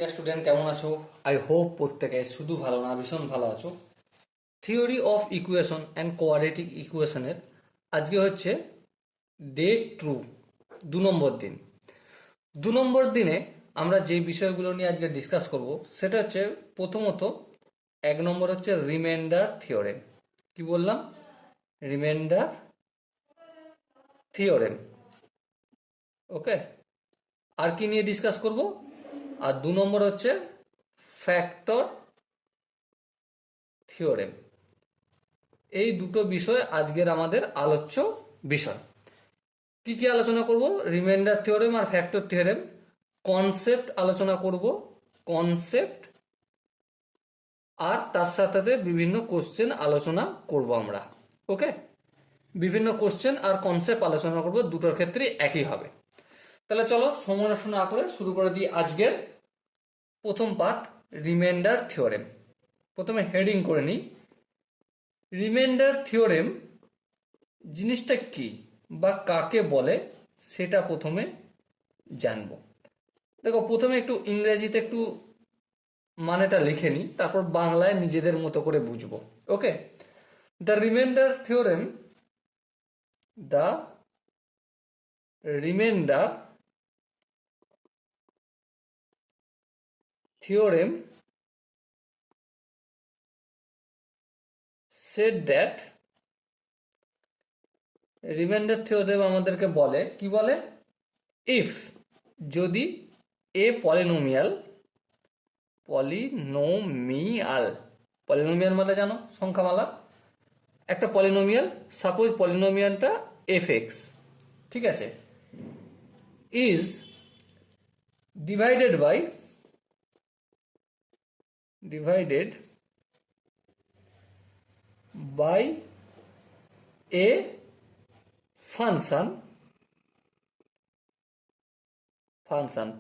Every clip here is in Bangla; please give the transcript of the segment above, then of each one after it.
স্টুডেন্ট কেমন আছো? আই হোপ প্রত্যেকে শুধু ভালো না ভীষণ ভালো আছো। Theory of equation and quadratic ইকুয়েশনের আজকে হচ্ছে ডে 2 নম্বর দিন। 2 নম্বর দিনে আমরা যে বিষয়গুলো নিয়ে আজকে ডিসকাস করব সেটা হচ্ছে প্রথমত 1 নম্বর হচ্ছে রিমাইন্ডার থিওরেম। কি বললাম? Reminder theorem. ওকে, আর কি নিয়ে ডিসকাস করব? আর 2 নম্বর হচ্ছে ফ্যাক্টর থিওরেম। এই দুটো বিষয় আজকের আমাদের আলোচ্য বিষয়। কি কি আলোচনা করব? রিমাইন্ডার থিওরেম আর ফ্যাক্টর থিওরেম। কনসেপ্ট আলোচনা করব, কনসেপ্ট, আর তার সাথে বিভিন্ন কোশ্চেন আলোচনা করব আমরা। ওকে, বিভিন্ন কোশ্চেন আর কনসেপ্ট আলোচনা করব, দুটোর ক্ষেত্রে একই হবে। তাহলে চলো সময় নষ্ট না করে শুরু করে দিই আজকের প্রথম পার্ট, রিমাইন্ডার থিওরেম। প্রথমে হেডিং করে নিই, রিমাইন্ডার থিওরেম জিনিসটা কি বা কাকে বলে সেটা প্রথমে জানবো। দেখো, প্রথমে একটু ইংরেজিতে একটু মানেটা লিখে নিই, তারপর বাংলায় নিজেদের মতো করে বুঝবো। Okay, the remainder theorem, the remainder theorem said that, remainder theorem আমাদেরকে বলে, কি বলে? ইফ, যদি এ পলিনোমিয়াল, পলিনোমিয়াল, পলিনোমিয়াল মানে জানো সংখ্যামালা, একটা পলিনোমিয়াল, সাপোজ পলিনোমিয়ালটা এফ এক্স, ঠিক আছে, ইজ ডিভাইডেড বাই এ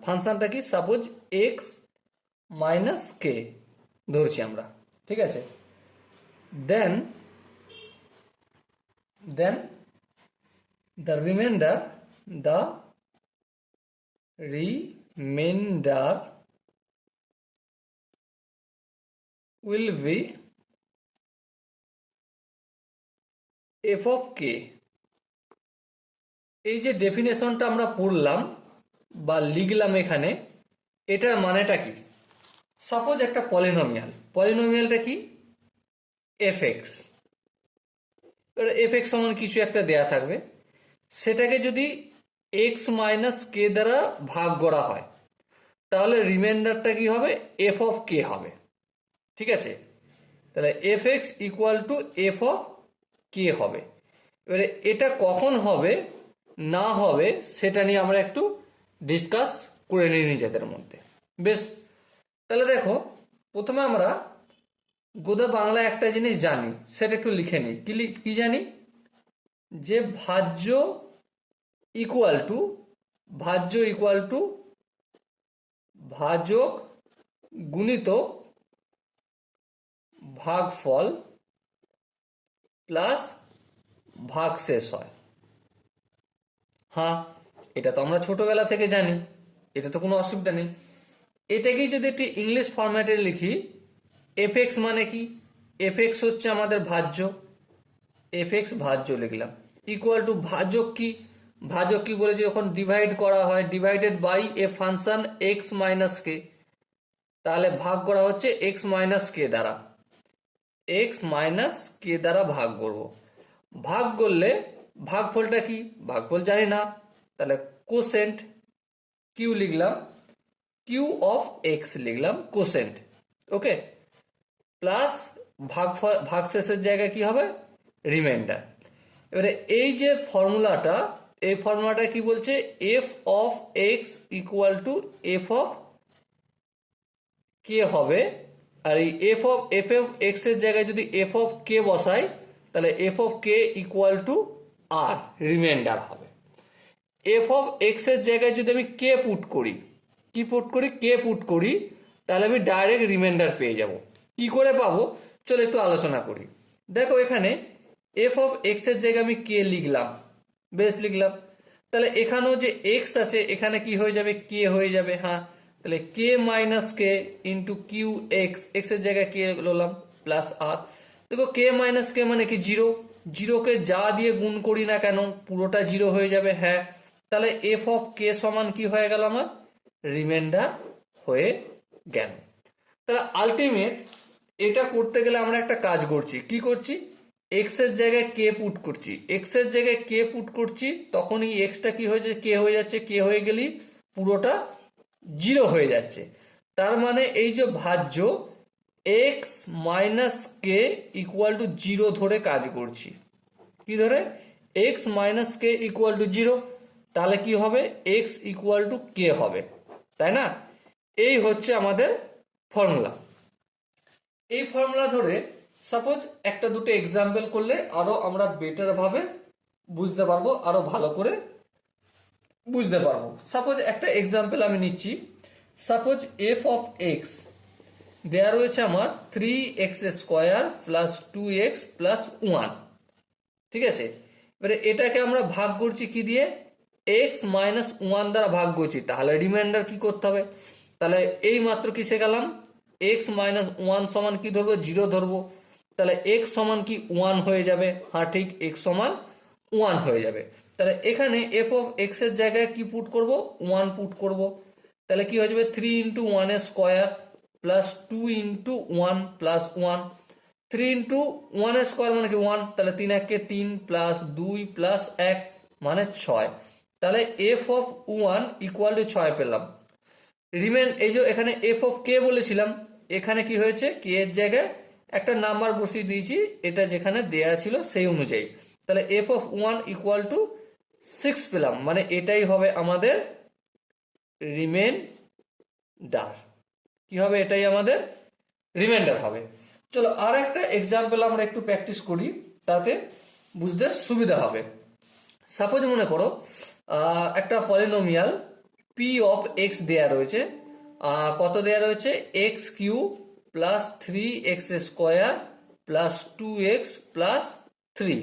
ফাংশনটা কি? সাপোজ এক্স মাইনাস কে ধরছি আমরা, ঠিক আছে। দেন the remainder will be f of k। এই যে ডেফিনেশনটা আমরা পড়লাম বা লিখলাম এখানে, এটার মানেটা কি? সাপোজ একটা পলিনোমিয়ালটা কি? F x. এফ এক্স সমান কিছু একটা দেয়া থাকবে, সেটাকে যদি এক্স মাইনাস কে দ্বারা ভাগ করা হয় তাহলে রিমাইন্ডারটা কি হবে? এফ অফ কে হবে, ঠিক আছে। তাহলে F x equal to F of K হবে। এবারে এটা কখন হবে না হবে সেটা নিয়ে আমরা একটু ডিসকাস করে নিই নিজেদের মধ্যে। বেশ, তাহলে দেখো, প্রথমে আমরা গোদা বাংলা একটা জিনিস জানি, সেটা একটু লিখে নিই। কি জানি? যে ভাজ্য ইকুয়াল টু ভাজক গুণিতক ভাগফল প্লাস ভাগশেষ হয়। হ্যাঁ, এটা তো আমরা ছোটবেলা থেকে জানি, এটা তো কোনো অসুবিধা নেই। এটাকেই যদি একটি ইংলিশ ফরম্যাটে লিখি, এফ এক্স মানে কি? এফ এক্স হচ্ছে আমাদের ভাজ্য, এফ এক্স ভাজ্য লিখলাম, ইকুয়াল টু ভাজক কি বলেছি? যখন ডিভাইড করা হয়, divided by a function X minus K, তাহলে ভাগ করা হচ্ছে এক্স মাইনাস কে দ্বারা, ভাগ করব। ভাগ করলে ভাগফলটা কি? ভাগফল জানি না, তাহলে কোসেন্ট কিউ লিখলাম, কিউ অফ এক্স লিখলাম, কোসেন্ট। ওকে, প্লাস ভাগশেষের জায়গায় কি হবে? রিমাইন্ডার। এবারে এই যে ফর্মুলাটা, এই ফর্মুলাটা কি বলছে? F of x equal to F of K হবে। আর এই এফ অফ এক্স এর জায়গায় যদি এফ অফ কে বসাই তাহলে F of K equal to R remainder হবে। এফ অফ এক্স এর জায়গায় যদি আমি কে পুট করি, কে পুট করি, তাহলে আমি ডাইরেক্ট রিমাইন্ডার পেয়ে যাব। কি করে পাবো চলো একটু আলোচনা করি। দেখো, এখানে এফ অফ এক্স এর জায়গায় আমি কে লিখলাম, বেশ লিখলাম। তাহলে এখানেও যে এক্স আছে এখানে কি হয়ে যাবে? কে হয়ে যাবে। হ্যাঁ, তাহলে কে মাইনাস কে ইন্টু কিউ এক্স, এক্স এর জায়গায় কে বললাম প্লাস আর। দেখো কে মাইনাস কে মানে কি জিরো, জিরোকে যা দিয়ে গুণ করি না কেন পুরোটা জিরো হয়ে যাবে, হ্যাঁ। তাহলে এফ অফ কে সমান কি হয়ে গেল আমার, রিমাইন্ডার হয়ে গেল। তাহলে আলটিমেট এটা করতে গেলে আমরা একটা কাজ করছি, কি করছি, এক্স এর জায়গায় কে পুট করছি, এক্স এর জায়গায় কে পুট করছি, তখনই এক্সটা কি হয়েছে, কে হয়ে যাচ্ছে, কে হয়ে গেলেই পুরোটা জিরো হয়ে যাচ্ছে। তার মানে এই যে ভাজ্য X minus K equal to zero ধরে কাজ করছি, কি ধরে, X minus K equal to zero, তাহলে কি হবে, এক্স ইকুয়াল টু কে হবে, তাই না। এই হচ্ছে আমাদের ফর্মুলা। এই ফর্মুলা ধরে সাপোজ একটা দুটো এক্সাম্পল করলে আরো আমরা বেটার ভাবে বুঝতে পারবো, আরো ভালো করে বুঝতে পারবো। সাপোজ একটা এক্সাম্পল আমি নিচ্ছি, সাপোজ এফ অফ এক্স দেয়া রয়েছে আমার 3x square plus 2x plus 1, ঠিক আছে। এবারে এটাকে আমরা ভাগ করছি কি দিয়ে, x মাইনাস 1 দ্বারা ভাগ করছি, তাহলে রিমাইন্ডার কি করতে হবে, তাহলে এই মাত্র কি শিখালাম, x মাইনাস 1 সমান কি ধরবো, জিরো ধরবো, তাহলে x সমান কি 1 হয়ে যাবে, হ্যাঁ ঠিক, x সমান 1 হয়ে যাবে। তাহলে এখানে এফ অফ এক্স এর জায়গায় কি পুট করব, 1 পুট করব, তাহলে কি হয়ে যাবে 3 ইন্টু 1 এর square plus 2 into 1 plus 1, 3 into 1 এর স্কোয়ার মানে কি 1, তাহলে 3 একে 3 প্লাস 2 প্লাস 1 মানে 6, তাহলে এফ অফ 1 ইকুয়াল টু 6 পেলাম। রিমেন এই যে এখানে এফ অফ কে বলেছিলাম, এখানে কি হয়েছে, কে এর জায়গায় একটা নাম্বার বসিয়ে দিয়েছি, এটা যেখানে দেয়া ছিল সেই অনুযায়ী, তাহলে এফ অফ 1 ইকুয়াল টু 6 পেলাম, মানে এটাই হবে আমাদের রিমাইন্ডার, কি হবে, এটাই আমাদের রিমাইন্ডার হবে। চলো আর একটা এক্সাম্পল আমরা একটু প্র্যাকটিস করি, তাতে বুঝতে সুবিধা হবে। সাপোজ মনে করো একটা পলিনোমিয়াল পি অফ এক্স দেয়া রয়েছে, কত দেয়া রয়েছে, X cube plus 3x square plus 2x plus 3।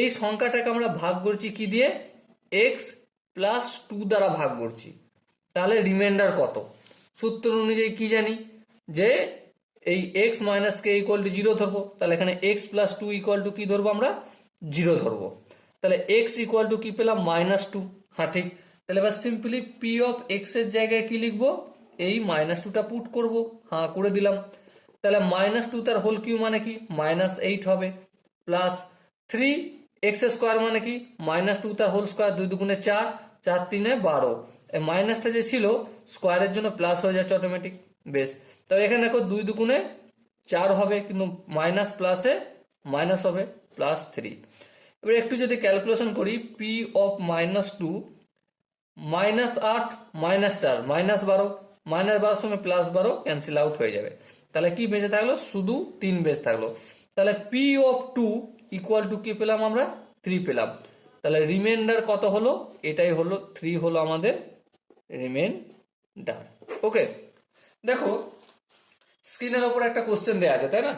এই সংখ্যাটাকে আমরা ভাগ করছি কি দিয়ে, এক্স প্লাস 2 দ্বারা ভাগ করছি, তাহলে রিমাইন্ডার কত, সূত্র অনুযায়ী কি জানি যে এই x minus K equal to zero ধরবো, তাহলে এখানে এক্স প্লাস 2 ইকুয়াল টু কি ধরবো, আমরা জিরো ধরবো, তাহলে এক্স ইকুয়াল টু কি পেলাম, -2, হ্যাঁ ঠিক। তাহলে এবার সিম্পলি পি অফ এক্স এর জায়গায় কি লিখবো, এই -2টা পুট করব, হ্যাঁ করে দিলাম, তাহলে -2 তার হোল কিউ মানে কি -8 হবে, প্লাস 3x স্কোয়ার মানে কি -2 তার হোল স্কোয়ার, 2 দুগুণে 4, 4 3 12, এই মাইনাসটা যে ছিল স্কোয়ারের জন্য প্লাস হয়ে যাচ্ছে অটোমেটিক, বেশ। তবে এখানে দেখো 2 দুগুণে 4 হবে, কিন্তু মাইনাস প্লাসে মাইনাস হবে +3। এবার একটু যদি ক্যালকুলেশন করি, পি অফ -2 -8 -4 -12, -12 সঙ্গে +12 ক্যান্সেল আউট হয়ে যাবে, তাহলে কি বেঁচে থাকলো, শুধু 3 বেঁচে থাকলো। তাহলে পি অফ 2 ইকুয়াল টু কি পেলাম, আমরা 3 পেলাম, তাহলে রিমাইন্ডার কত হলো, এটাই হলো 3 হলো আমাদের রিমাইন্ডার। ওকে, দেখো স্ক্রিনের ওপর একটা কোশ্চেন দেওয়া আছে, তাই না,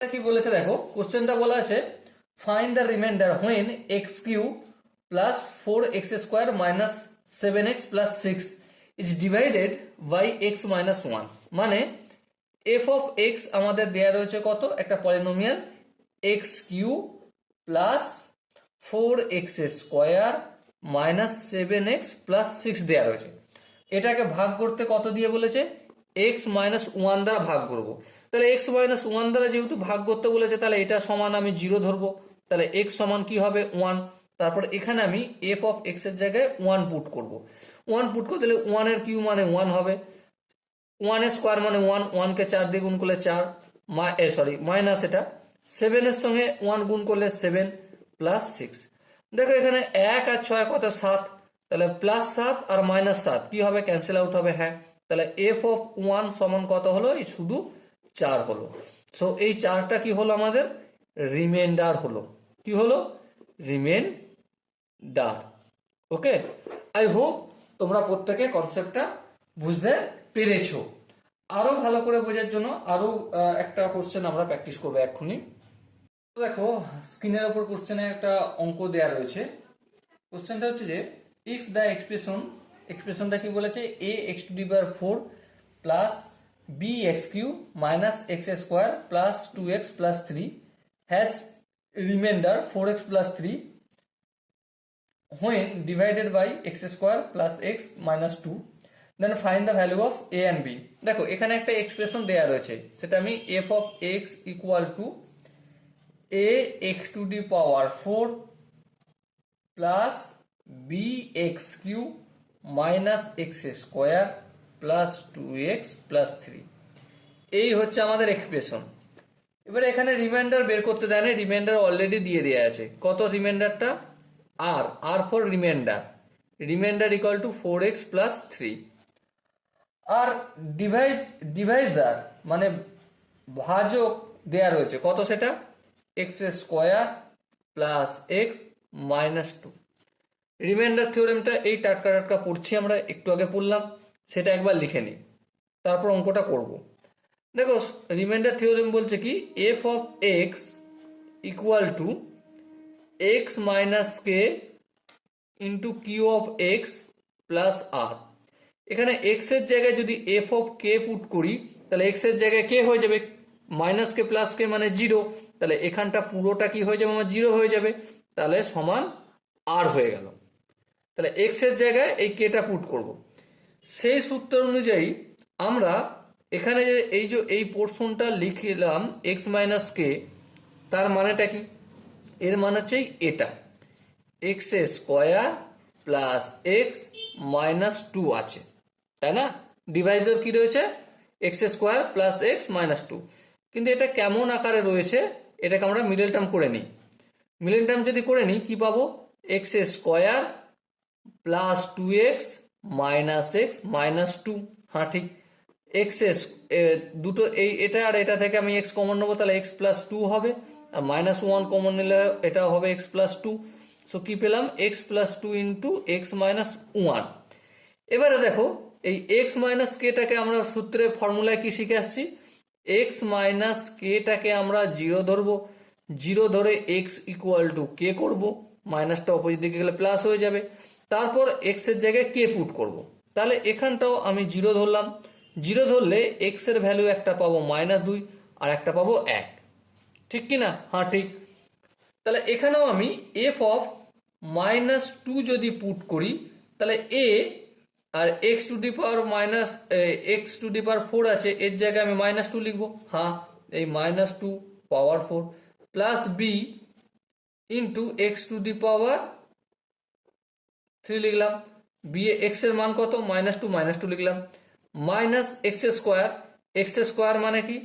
কি বলেছে দেখো, কোশ্চেনটা বলা আছে find the remainder when X cube plus 4x square minus 7x plus 6 is divided by x minus 1, মানে এফ অফ এক্স আমাদের দেয়া রয়েছে কত, একটা polynomial X cube plus 4x square minus 7x plus 6 দেওয়া রয়েছে, এটাকে ভাগ করতে কত দিয়ে বলেছে, x মাইনাস 1 দ্বারা ভাগ করব, তাহলে x মাইনাস 1 দ্বারা যেহেতু ভাগ করতে বলেছে, তাহলে এটা সমান আমি 0 ধরবো, তাহলে x সমান কি হবে 1, তারপর এখানে আমি এফ অফ এক্স এর জায়গায় 1 পুট করব, 1 পুট করতে গেলে 1 এর কিউ মানে 1 হবে, 1 এর স্কোয়ার মানে 1, 1 কে 4 দিয়ে গুণ করলে 4, মাইনাস এটা 7 এর সঙ্গে 1 গুণ করলে 7 প্লাস 6, দেখো এখানে 1 আর 6 কত 7, তাহলে +7 আর -7 কি হবে, ক্যান্সেল আউট হবে, হ্যাঁ। তাহলে এফ অফ 1 সমান কত হলো, এই শুধু 4 হলো। সো এই 4টা কি হলো, আমাদের রিমাইন্ডার হলো, কি হলো, রিমাইন্ডার। ওকে, আই হোপ তোমরা প্রত্যেকে কনসেপ্টটা বুঝতে পেরেছো। আরো ভালো করে বোঝার জন্য আরো একটা কোশ্চেন আমরা প্র্যাকটিস করবো এক্ষুনি। দেখো স্ক্রিনের উপর কোশ্চেনে একটা অঙ্ক দেয়া রয়েছে, কোশ্চেনটা হচ্ছে যে ইফ দ্য এক্সপ্রেশন এক্সপ্রেশনটা কি বলেছে, A X to the power 4 plus B X cube minus X square plus 2x plus 3 has remainder 4x plus 3 when divided by x square plus x minus 2, then find the value of a and b। দেখো এখানে একটা এক্সপ্রেশন দেয়া রয়েছে, সেটা আমি f of x equal to a x to the power 4 plus b x cube minus x square plus 2x plus 3, এই হচ্ছে আমাদের এক্সপ্রেশন। এবারে এখানে রিমাইন্ডার বের করতে দেয় না, রিমাইন্ডার অলরেডি দিয়ে দেওয়া আছে। কত রিমাইন্ডারটা, আর for remainder equal to 4x plus 3। আর ডিভাইজার মানে ভাজক দেয়া রয়েছে, কত সেটা, X square plus X minus 2। Remainder থিওরেমটা এই টাটকা টাটকা পড়ছি আমরা, একটু আগে পড়লাম, সেটা একবার লিখে নিই, তারপর অঙ্কটা করব। দেখো রিমাইন্ডার থিওরেম বলছে কি, F of x equal to x minus K into Q of X plus R. এখানে এক্স এর জায়গায় যদি এফ অফ কে পুট করি, তাহলে এক্স এর জায়গায় কে হয়ে যাবে, মাইনাস কে প্লাস কে মানে 0, তাহলে এখানটা পুরোটা কি হয়ে যাবে, আমার 0 হয়ে যাবে, তাহলে সমান আর হয়ে গেল। তাহলে এক্স এর জায়গায় এই কেটা পুট করব। সেই সূত্র অনুযায়ী আমরা এখানে যে এই পোর্শনটা লিখলাম এক্স মাইনাস কে, তার মানেটা কি, এর মানে হচ্ছে এটা x square plus X minus 2 আছে, তাই না। ডিভাইজার কি রয়েছে, x square plus X minus 2, কিন্তু এটা কেমন আকারে রয়েছে, এটাকে আমরা মিডল টার্ম করে নিই। মিডল টার্ম যদি করে নিই কি পাবো, x square plus 2x minus x minus 2। হ্যাঁ ঠিক, এক্স দুটো এটা আর এটা থেকে আমি এক্স কমন নেবো, তাহলে এক্স প্লাস 2 হবে, আর মাইনাস 1 কমন নিলে এটা হবে এক্স প্লাস 2। সো কি পেলাম, x plus 2 into x minus 1। এবারে দেখো এই এক্স মাইনাস কেটাকে আমরা সূত্রে ফর্মুলায় কি শিখে আসছি, এক্স মাইনাস কেটাকে আমরা 0 ধরবো, 0 ধরে এক্স ইকুয়াল টু কে করবো, মাইনাসটা অপোজিট দিকে গেলে প্লাস হয়ে যাবে, তারপর এক্স এর জায়গায় কে পুট করব। তাহলে এখানটাও আমি 0 ধরলাম, 0 ধরলে এক্স এর ভ্যালু একটা পাবো -2 আর একটা পাবো 1, ঠিক কি না। হ্যাঁ ঠিক, তাহলে এখানেও আমি এফ অফ -2 যদি পুট করি, তাহলে এ আর এক্স টু দি পাওয়ার -4 আছে, এর জায়গায় আমি -2 লিখবো। হ্যাঁ, এই -2 power 4 plus B into x to the power 3 লিখলাম। বি এক্স এর মান কত, -2 লিখলাম, মাইনাস এক্স স্কোয়ার মানে কি,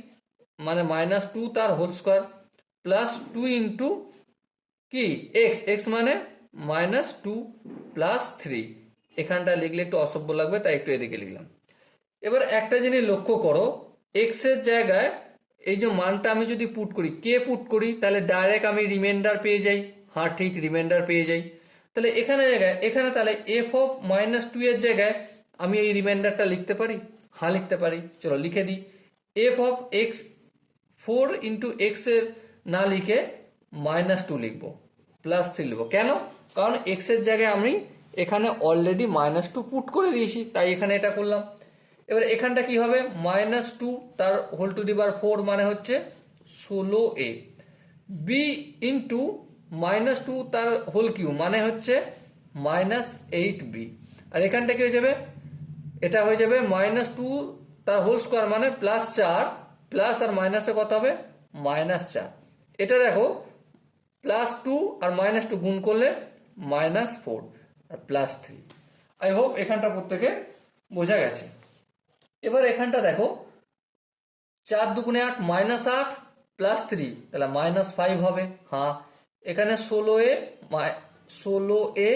মানে -2 তার হোল স্কোয়ার প্লাস 2 ইন্টু কি এক্স মানে -2 প্লাস 3। এখানটা লিখলে একটু অসভ্য লাগবে, তাই একটু এদিকে লিখলাম। এবার একটা জিনিস লক্ষ্য করো, এক্স এর জায়গায় এই যে মানটা আমি যদি পুট করি, কে পুট করি, তাহলে ডাইরেক্ট আমি রিমাইন্ডার পেয়ে যাই। হ্যাঁ ঠিক, রিমাইন্ডার পেয়ে যাই। তাহলে এখানে তাহলে এফ অফ -2 এর জায়গায় আমি এই রিমাইন্ডারটা লিখতে পারি। হ্যাঁ লিখতে পারি, চলো লিখে দিই। F of x 4 into x এর না লিখে -2 লিখবো, প্লাস 3 লিখবো। কেন, কারণ এক্স এর জায়গায় আমি এখানে অলরেডি -2 পুট করে দিয়েছি, তাই এখানে এটা করলাম। এবার এখানটা কি হবে, -2 তার হোল টু দি পাওয়ার 4 মানে হচ্ছে 16a, বি ইন্টু -2 তার হোল কিউ মানে হচ্ছে -8b, আর এখানটা কি হয়ে যাবে, এটা হয়ে যাবে -2 তার হোল স্কোয়ার মানে +4, প্লাস আর মাইনাসে কত হবে, -4। এটা দেখো +2 আর -2 গুণ করলে -4 আর +3। আই হোপ এখানটা প্রত্যেকে বোঝা গেছে। এবার এখানটা দেখো 4 দুগুণে 8 -8 প্লাস 3, তাহলে -5 হবে। হ্যাঁ, এখানে 16a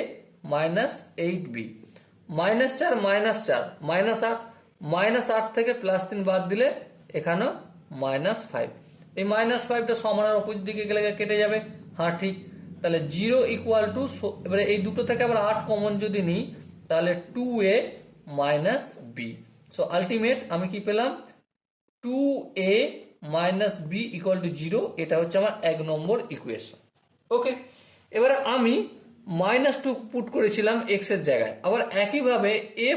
-8b, -4 -8 থেকে +3 বাদ দিলে এখানেও -5। এই -5টা সমানের অপোজিট দিকে গেলে কেটে যাবে। হ্যাঁ ঠিক, তাহলে 0 ইকুয়াল টু, এবারে এই দুটো থেকে আবার 8 কমন যদি নিই, তাহলে 2a - b। সো আলটিমেট আমি কি পেলাম, 2a - b ইকুয়াল টু 0। এটা হচ্ছে আমার 1 নম্বর ইকুয়েশন। ওকে, এবারে আমি -2 পুট করেছিলাম এক্স এর জায়গায়। আবার একইভাবে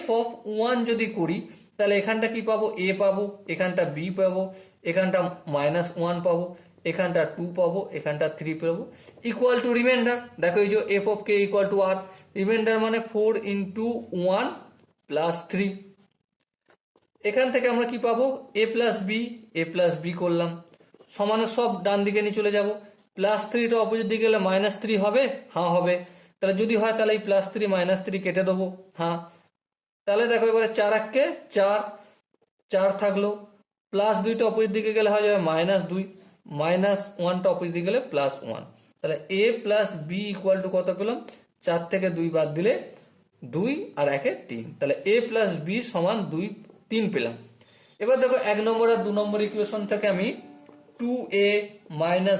f(1) যদি করি তাহলে এখানটা কি পাবো, a পাবো, এখানটা b পাবো, এখানটা -1 পাবো, এখানটা 2 পাবো, এখানটা 3 পাবো, ইকুয়াল টু রিমাইন্ডার। দেখো এই যে f(k) equal to r, reminder মানে 4 × 1 + 3। এখান থেকে আমরা কি পাবো, a+b করলাম, সমানের সব ডান দিকে নিয়ে চলে যাব। +3টা অপোজিট দিকে গেলে -3 হবে, হ্যাঁ হবে। তাহলে যদি হয় তাহলে এই +3 -3 কেটে দেবো, হ্যাঁ। তাহলে দেখো এবারে 4 × 4, 4 থাকলো, +2টা অপোজিট দিকে গেলে হয়ে যাবে -2, -1টা অপোজিট দিকে গেলে +1। তাহলে a + b ইকুয়াল টু কত পেলাম, 4 থেকে 2 বাদ দিলে 2 আর 1 3, তাহলে a + b সমান 2 3 পেলাম। এবার দেখো 1 নম্বর আর 2 নম্বর ইকুয়েশন থেকে আমি 2a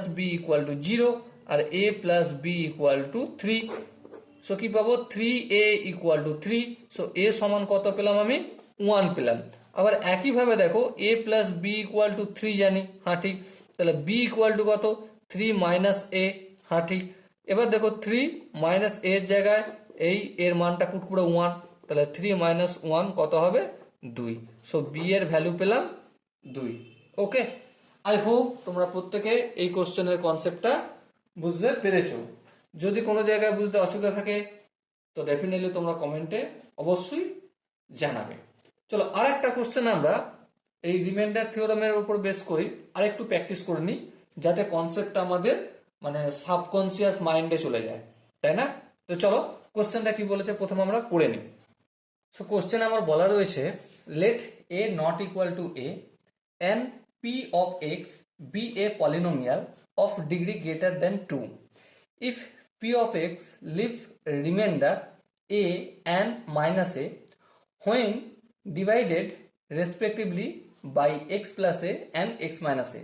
- b ইকুয়াল টু 0 আর a + b equal to 3, so কি পাবো, 3a equal to 3, so a সমান কত পেলাম আমি, 1 পেলাম। আবার একইভাবে দেখো a + b ইকুয়াল টু 3 জানি, হ্যাঁ ঠিক, তাহলে b ইকুয়াল টু কত, 3 - a, হ্যাঁ ঠিক। এবার দেখো 3 - a এর জায়গায় এই এর মানটা পুট করে 1, তাহলে 3 - 1 কত হবে, 2, সো b এর ভ্যালু পেলাম 2। ওকে, আই হোপ তোমরা প্রত্যেকে এই কোশ্চেনের কনসেপ্টটা বুঝতে পেরেছো। যদি কোনো জায়গায় বুঝতে অসুবিধা থাকে তো ডেফিনেটলি তোমরা কমেন্টে অবশ্যই জানাবে। চলো আরেকটা কোশ্চেন আমরা এই রিমাইন্ডার থিওরেমের উপর বেস করি আরেকটু প্র্যাকটিস করে নিই, যাতে কনসেপ্টটা আমাদের মানে সাবকনসিয়াস মাইন্ডে চলে যায়, তাই না? তো চলো কোশ্চেনটা কি বলেছে প্রথমে আমরা পড়ে নিই। সো কোশ্চেন আমার বলা রয়েছে, let a not equal to a and p of x be a polynomial of degree greater than 2 if p of x leave remainder a and -a when divided respectively by x plus a and x minus a,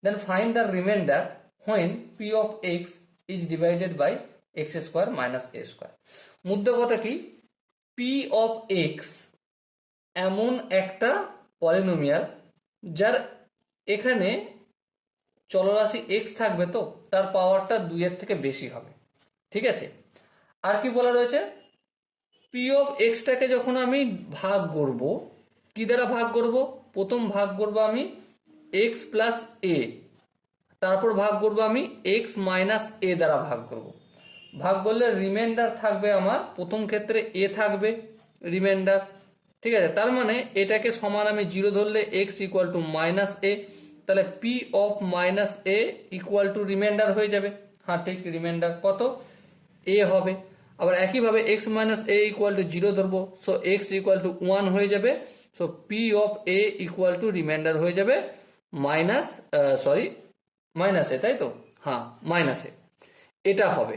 then find the remainder when p of x is divided by x square minus a square। মুদ্রা কথা কি, p of x এমন একটা পলিনোমিয়াল যার এখানে চলরাশি x থাকবে, তো তার পাওয়ারটা 2 এর থেকে বেশি হবে, ঠিক আছে। আর কি বলা রয়েছে, p of x টাকে যখন আমি ভাগ করব, কি দ্বারা ভাগ করব, প্রথম ভাগ করব আমি x প্লাস a, তারপর ভাগ করব আমি x মাইনাস a দ্বারা ভাগ করব। ভাগ করলে রিমাইন্ডার থাকবে আমার, প্রথম ক্ষেত্রে a থাকবে রিমাইন্ডার, ঠিক আছে। তার মানে এটাকে সমান আমি 0 ধরলে x ইকুয়াল টু -a, তাহলে p of -a equal to reminder হয়ে যাবে, হ্যাঁ ঠিক, রিমাইন্ডার কত, a হবে। আবার একইভাবে x - a ইকুয়াল টু 0 ধরবো, সো x ইকুয়াল টু 1 হয়ে যাবে, so p of a equal to reminder হয়ে যাবে -a, তাই তো, হ্যাঁ -a, এটা হবে।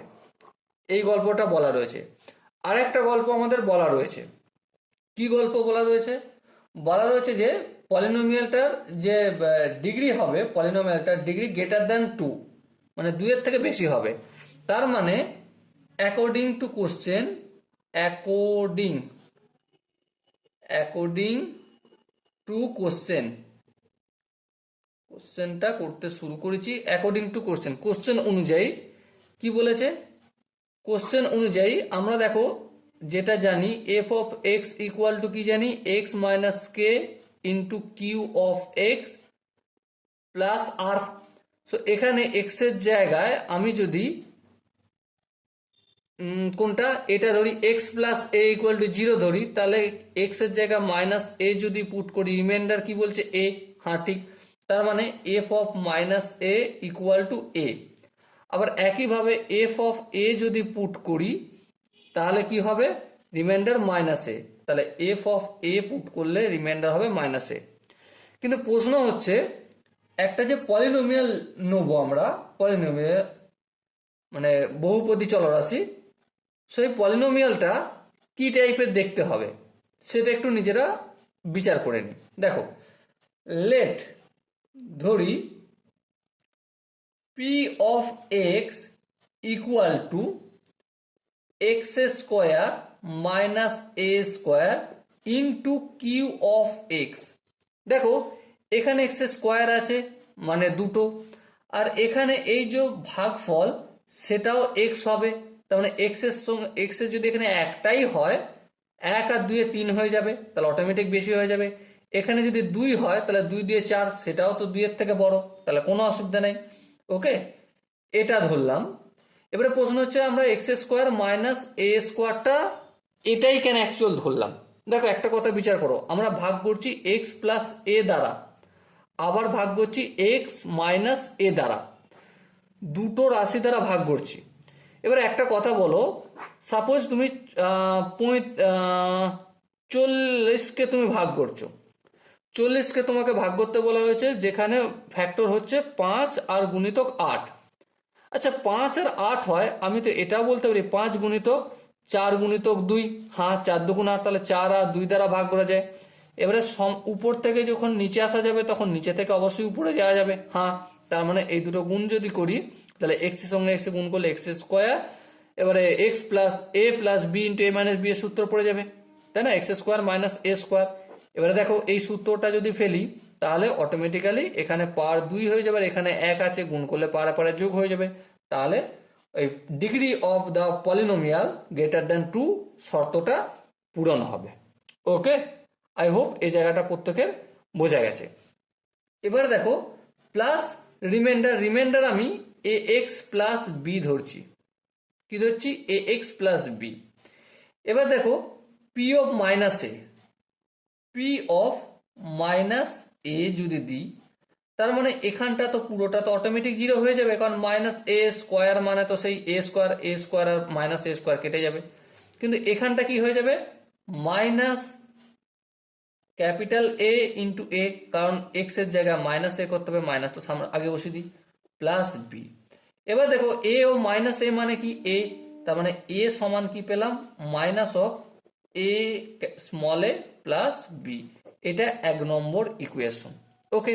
এই গল্পটা বলা রয়েছে। আর একটা গল্প আমাদের বলা রয়েছে, কি গল্প বলা রয়েছে, বলা রয়েছে যে পলিনোমিয়ালটার যে ডিগ্রি হবে, পলিনোমিয়ালটার ডিগ্রি গ্রেটার দ্যান 2, মানে 2 এর থেকে বেশি হবে। তার মানে according to question, according to কোশ্চেনটা করতে শুরু করেছি। অ্যাকর্ডিং টু কোশ্চেন অনুযায়ী কি বলেছে, কোশ্চেন অনুযায়ী আমরা দেখো যেটা জানি f of x equal to কি জানি, x minus K into Q of X plus R. So এখানে x এর জায়গায় আমি যদি কোনটা এটা ধরি, x plus a equal to 0 ধরি, তাহলে x এর জায়গায় -a যদি পুট করি, রিমাইন্ডার কি বলছে a, হ্যাঁ ঠিক। তার মানে f of -a equal to a। আবার একইভাবে f অফ a যদি পুট করি তাহলে কি হবে, রিমাইন্ডার -a, তাহলে f অফ a পুট করলে রিমাইন্ডার হবে -a। কিন্তু প্রশ্ন হচ্ছে, একটা যে পলিনোমিয়াল নেবো আমরা, পলিনোমিয়াল মানে বহুপদী চলরাশি, সেই পলিনোমিয়ালটা কি টাইপের দেখতে হবে সেটা একটু নিজেরা বিচার করে নিই। দেখো, লেট ধরি p of x equal to x square minus a square into Q of x। দেখো এখানে x স্কোয়ার আছে মানে 2, আর এখানে এই যে ভাগফল সেটাও x হবে, তার মানে এক্স এর সঙ্গে এক্স এর যদি এখানে একটাই হয়, 1 আর 2 3 হয়ে যাবে, তাহলে অটোমেটিক বেশি হয়ে যাবে। এখানে যদি 2 হয় তাহলে 2 দিয়ে 4, সেটাও তো 2 এর থেকে বড়, তাহলে কোনো অসুবিধা নেই। ওকে, এটা ধরলাম। এবারে প্রশ্ন হচ্ছে আমরা এক্স স্কোয়ার মাইনাস এ স্কোয়ারটা এটাই কেন অ্যাকচুয়াল ধরলাম। দেখো একটা কথা বিচার করো, আমরা ভাগ করছি এক্স প্লাস এ দ্বারা, আবার ভাগ করছি এক্স মাইনাস এ দ্বারা, দুটো রাশি দ্বারা ভাগ করছি। এবার একটা কথা বলো, সাপোজ তুমি 40কে তুমি ভাগ করছো, 40কে তোমাকে ভাগ করতে বলা হয়েছে, যেখানে ফ্যাক্টর হচ্ছে 5 আর গুণিতক 8। আচ্ছা 5 আর 8 হয়, আমি তো এটাও বলতে পারি 5 গুণিতক 4 গুণিতক 2, হ্যাঁ 4 2 8, তাহলে 4 আর 2 দ্বারা ভাগ করা যায়। এবারে উপর থেকে যখন নিচে আসা যাবে তখন নিচে থেকে অবশ্যই উপরে যাওয়া যাবে, হ্যাঁ। তার মানে এই দুটো গুণ যদি করি তাহলে এক্স এর সঙ্গে এক্স গুণ করলে এক্স স্কোয়ার, এবারে x plus A plus B into A minus B এর সূত্র পড়ে যাবে, তাই না, এক্স স্কোয়ার মাইনাস এ স্কোয়ার। এবারে দেখো এই সূত্রটা যদি ফেলি তাহলে অটোমেটিক্যালি এখানে পাওয়ার 2 হয়ে যাবে, আর এখানে 1 আছে, গুণ করলে পাওয়ার পাওয়ার যোগ হয়ে যাবে, তাহলে এই degree of the polynomial greater than 2 শর্তটা পূরণ হবে। ওকে, আই হোপ এই জায়গাটা প্রত্যেকের বোঝা গেছে। এবার দেখো প্লাস রিমাইন্ডার আমি এ এক্স প্লাস বি ধরছি, কি ধরছি, এ এক্স প্লাস বি। এবার দেখো P of minus A, P of minus A যদি দিই, তার মানে এখানটা তো পুরোটা তো অটোমেটিক 0 হয়ে যাবে, কারণ মাইনাস এ স্কোয়ার মানে তো সেই এ স্কোয়ার আর মাইনাস এ স্কোয়ার কেটে যাবে। কিন্তু এখানটা কি হয়ে যাবে, মাইনাস ক্যাপিটাল এ ইন্টু এ, কারণ এক্স এর জায়গায় মাইনাস এ করতে হবে, মাইনাস তো সামনে আগে বসিয়ে দিই, প্লাস বি। এবার দেখো এ ও মাইনাস এ মানে কি এ, তার মানে এ সমান কি পেলাম, minus of A small A plus B, এটা 1 নম্বর ইকুয়েশন। ওকে,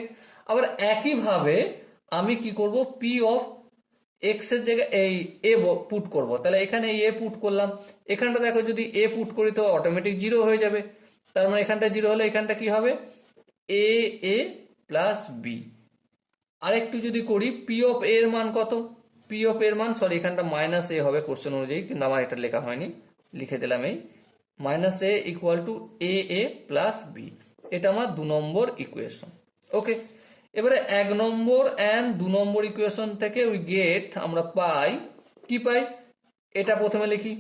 আবার একইভাবে আমি কি করব, পি অফ এক্স এর জায়গায় এই এ পুট করব, তাহলে এখানে এ পুট করলাম, এখানটা দেখো যদি এ পুট করি তো অটোমেটিক 0 হয়ে যাবে, তার মানে এখানটা 0 হলে এখানটা কি হবে, এ এ প্লাস বি। আরেকটু যদি করি পি অফ এর মান কত, পি অফ এর মান, সরি এখানটা মাইনাস এ হবে কোশ্চেন অনুযায়ী, কিন্তু আমার এটা লেখা হয়নি, লিখে দিলাম এই minus A equal to A A plus B, এটা আমার 2 নম্বর ইকুয়েশন। ওকে, এবারে 1 নম্বর অ্যান্ড 2 নম্বর ইকুয়েশন থেকে উই গেট, আমরা পাই কি পাই, এটা প্রথমে লিখি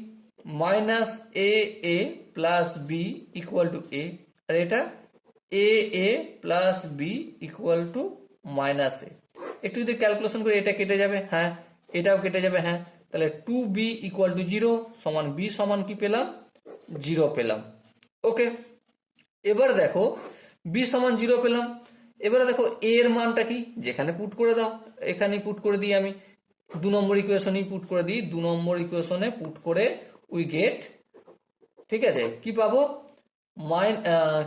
minus A A plus B equal to A, আর এটা A A plus B equal to minus A. একটু যদি ক্যালকুলেশন করি এটা কেটে যাবে, হ্যাঁ এটাও কেটে যাবে, হ্যাঁ, তাহলে 2b ইকুয়াল টু 0 সমান b সমান কি পেলাম, 0 পেলাম। ওকে, এবার দেখো b সমান 0 পেলাম, এবারে দেখো a এর মানটা কি, যেখানে পুট করে দাও, এখানে পুট করে দিই, আমি 2 নম্বর ইকুয়েশনেই পুট করে দিই, 2 নম্বর ইকুয়েশনে পুট করে উই গেট, ঠিক আছে, কি পাবো,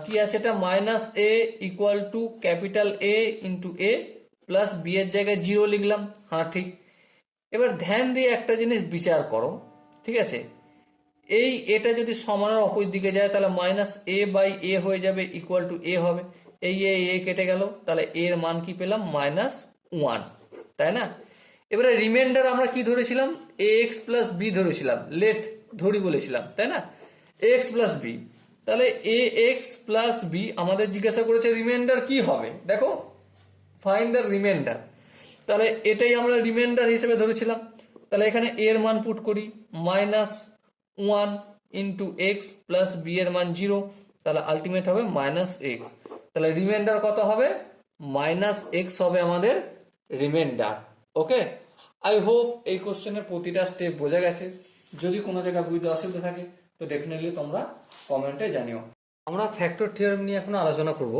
কি আছে এটা, minus A equal to capital A into A plus B এর জায়গায় 0 লিখলাম, হ্যাঁ ঠিক। এবার ধ্যান দিয়ে একটা জিনিস বিচার করো, ঠিক আছে, এই এটা যদি সমানের অপোজিট দিকে যায় তাহলে মাইনাস এ বাই এ হয়ে যাবে ইকুয়াল টু এ হবে, এই এ কেটে গেল, তাহলে এর মান কি পেলাম, -1, তাই না। এবারে রিমাইন্ডার আমরা কি ধরেছিলাম, এ এক্স প্লাস বি ধরেছিলাম, লেট ধরি বলেছিলাম, তাই না, এক্স প্লাস বি, তাহলে এ এক্স প্লাস বি আমাদের জিজ্ঞাসা করেছে রিমাইন্ডার কি হবে, দেখো ফাইন্ড দ্য রিমাইন্ডার, তাহলে এটাই আমরা রিমাইন্ডার হিসেবে ধরেছিলাম, তাহলে এখানে এর মান পুট করি -1 ইন্টু এক্স প্লাস বি এর মান 0, তাহলে আলটিমেট হবে -x, তাহলে রিমাইন্ডার কত হবে, -x হবে আমাদের রিমাইন্ডার। ওকে, আই হোপ এই কোশ্চেনের প্রতিটা স্টেপ বোঝা গেছে, যদি কোনো জায়গায় বুঝতে অসুবিধা থাকে তো ডেফিনেটলি তোমরা কমেন্টে জানিও। আমরা ফ্যাক্টর থিওরেম নিয়ে এখন আলোচনা করব।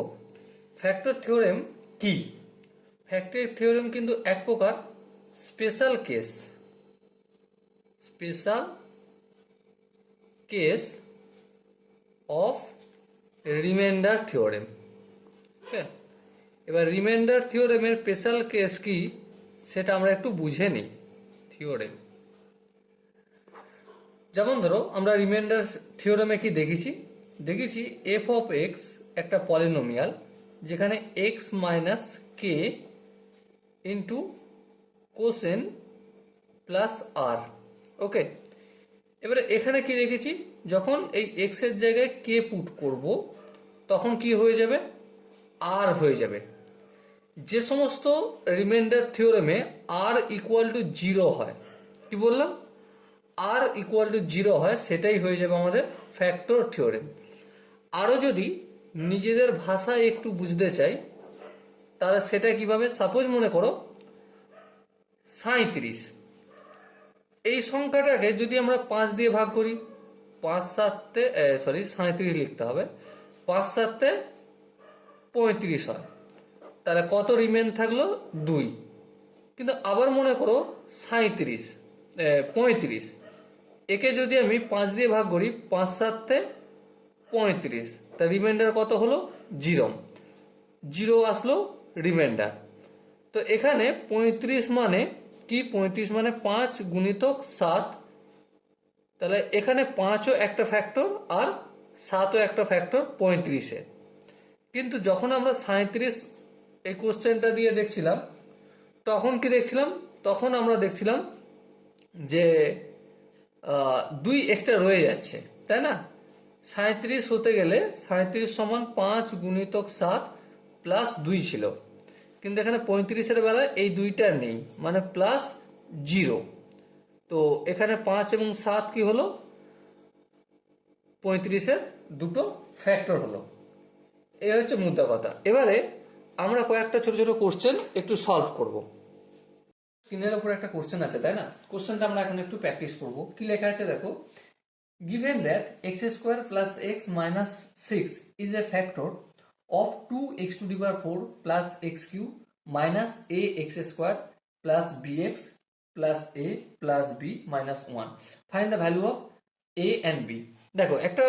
ফ্যাক্টর থিওরেম কি, ফ্যাক্টর থিওরেম কিন্তু এক প্রকার special case of remainder theorem. Okay, এবার রিমাইন্ডার থিওরেমের স্পেশাল কেস কি সেটা আমরা একটু বুঝে নিই। থিওরেম যেমন ধরো আমরা রিমাইন্ডার থিওরেমে কি দেখেছি এফ অফ এক্স একটা পলিনোমিয়াল, যেখানে এক্স মাইনাস কে ইন্টু কোসেন প্লাস আর। ওকে, এবারে এখানে কি রেখেছি, যখন এই এক্স এর জায়গায় কে পুট করব তখন কি হয়ে যাবে, আর হয়ে যাবে। যে সমস্ত রিমাইন্ডার থিওরেমে আর ইকুয়াল টু জিরো হয়, কি বললাম, আর ইকুয়াল টু জিরো হয়, সেটাই হয়ে যাবে আমাদের ফ্যাক্টর থিওরেম। আরও যদি নিজেদের ভাষায় একটু বুঝতে চাই তাহলে সেটা কিভাবে, সাপোজ মনে করো 37, এই সংখ্যাটাকে যদি আমরা 5 দিয়ে ভাগ করি, 5 7 সরি 37 লিখতে হবে, 5 7 35 হয়, তাহলে কত রিমেন থাকলো, 2। কিন্তু আবার মনে করো 35, একে যদি আমি 5 দিয়ে ভাগ করি, 5 7 35, তা রিমাইন্ডার কত হলো, 0, 0 আসলো রিমাইন্ডার। তো এখানে 35 মানে কি, 35 মানে 5 গুণিতক 7, তাহলে এখানে 5ও একটা ফ্যাক্টর আর 7ও একটা ফ্যাক্টর 35-এর। কিন্তু যখন আমরা 37 এই কোশ্চেনটা দিয়ে দেখছিলাম তখন কি দেখছিলাম, তখন আমরা দেখছিলাম যে 2 এক্সট্রা রয়ে যাচ্ছে, তাই না। 37 হতে গেলে 37 সমান 5 গুণিতক 7 প্লাস 2 ছিল, কিন্তু এখানে 35-এর বেলায় এই 2টা নেই, মানে প্লাস 0। তো এখানে 5 এবং 7 কি হলো, 35-এর দুটো ফ্যাক্টর হলো। এই হচ্ছে মুদ্রা কথা। এবারে আমরা কয়েকটা ছোট ছোট কোশ্চেন একটু সলভ করব। স্ক্রিনের উপর একটা কোশ্চেন আছে, তাই না, কোশ্চেনটা আমরা এখন একটু প্র্যাকটিস করব। কি লেখা আছে দেখো, given that x square plus x minus 6 is a factor of 2x to the power 4 plus x cube minus ax square plus bx plus a plus b minus 1, find the value of a and b। দেখো একটা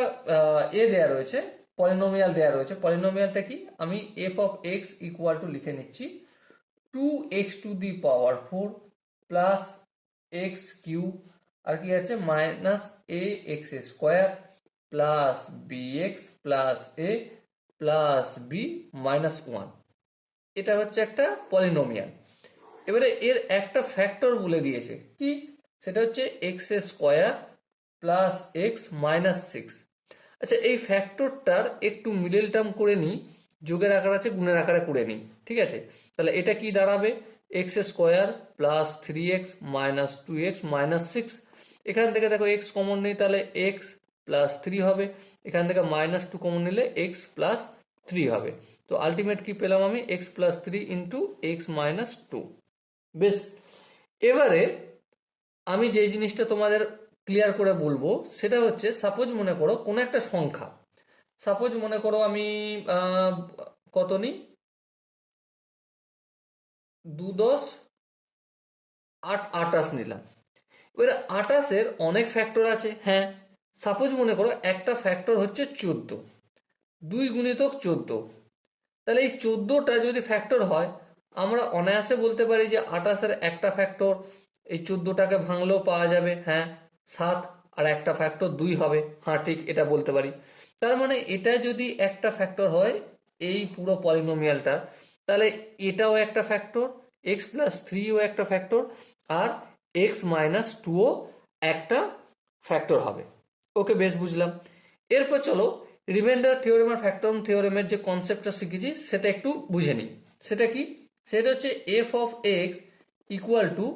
এ দেয়া রয়েছে, পলিনোমিয়াল দেয়া রয়েছে। পলিনোমিয়ালটা কি, আমি f of x equal two লিখে নিচ্ছি 2x to the power 4 plus x cube, আর কি আছে minus A x square plus B x plus A plus B minus 1। এটা হচ্ছে একটা পলিনোমিয়াল। এবারে এর একটা ফ্যাক্টর বলে দিয়েছে, কি, সেটা হচ্ছে x square plus X minus 6। আচ্ছা, এই ফ্যাক্টরটার একটু মিডল টার্ম করে নিই, যোগের আকার আছে গুণের আকারে করে নিই, ঠিক আছে। তাহলে এটা কি দাঁড়াবে, x square plus 3x minus 2x minus 6। এখান থেকে দেখো এক্স কমন নেই, তাহলে এক্স প্লাস 3 হবে। এখান থেকে মাইনাস 2 কমন নিলে এক্স প্লাস 3 হবে। তো আলটিমেট কি পেলাম আমি, x plus 3 into x minus 2। বেশ, এবারে আমি যে জিনিসটা তোমাদের ক্লিয়ার করে বলবো সেটা হচ্ছে, সাপোজ মনে করো কোনো একটা সংখ্যা, সাপোজ মনে করো আমি কত নিই, 2 10 8 28 নিলাম। এবারে 28-এর অনেক ফ্যাক্টর আছে, হ্যাঁ। সাপোজ মনে করো একটা ফ্যাক্টর হচ্ছে 14, 2 গুণিতক 14, তাহলে এই 14টা যদি ফ্যাক্টর হয় আমরা অনায়াসে বলতে পারি যে 28-এর একটা ফ্যাক্টর এই 14টাকে ভাঙলেও পাওয়া যাবে, হ্যাঁ 7, আর একটা ফ্যাক্টর 2 হবে, হ্যাঁ ঠিক, এটা বলতে পারি। তার মানে এটা যদি একটা ফ্যাক্টর হয় এই পুরো পলিনোমিয়ালটা, তাহলে এটাও একটা ফ্যাক্টর, এক্স প্লাস 3ও একটা ফ্যাক্টর, আর এক্স মাইনাস 2ও একটা ফ্যাক্টর হবে। ওকে, বেশ বুঝলাম। এরপর চলো রিমাইন্ডার থিওরেম আর ফ্যাক্টর থিওরেমের যে কনসেপ্টটা শিখেছি সেটা একটু বুঝে নিই। সেটা কি, সেটা হচ্ছে F of x equal to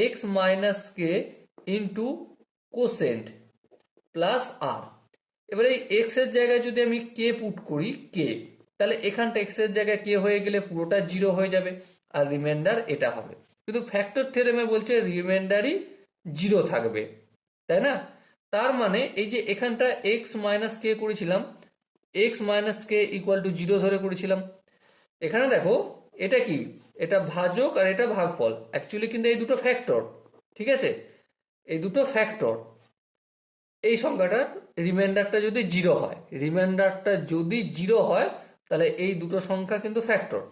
x minus K into quotient plus R. এবারে এই এক্স এর জায়গায় যদি আমি কে পুট করি, কে, তাহলে এখানটা এক্স এর জায়গায় কে হয়ে গেলে পুরোটা 0 হয়ে যাবে, আর রিমাইন্ডার এটা হবে। কিন্তু ফ্যাক্টর থিওরেমে বলছে রিমাইন্ডারই 0 থাকবে, তাই না। তার মানে এই যে এখানটা এক্স মাইনাস কে করেছিলাম, x minus K equal to 0 ধরে করেছিলাম। এখানে দেখো এটা কি, এটা ভাজক আর এটা ভাগফল, অ্যাকচুয়ালি কিন্তু এই দুটো ফ্যাক্টর, ঠিক আছে, এই দুটো ফ্যাক্টর। এই সংখ্যাটার রিমাইন্ডারটা যদি 0 হয়, রিমাইন্ডারটা যদি 0 হয় তাহলে এই দুটো সংখ্যা কিন্তু ফ্যাক্টর।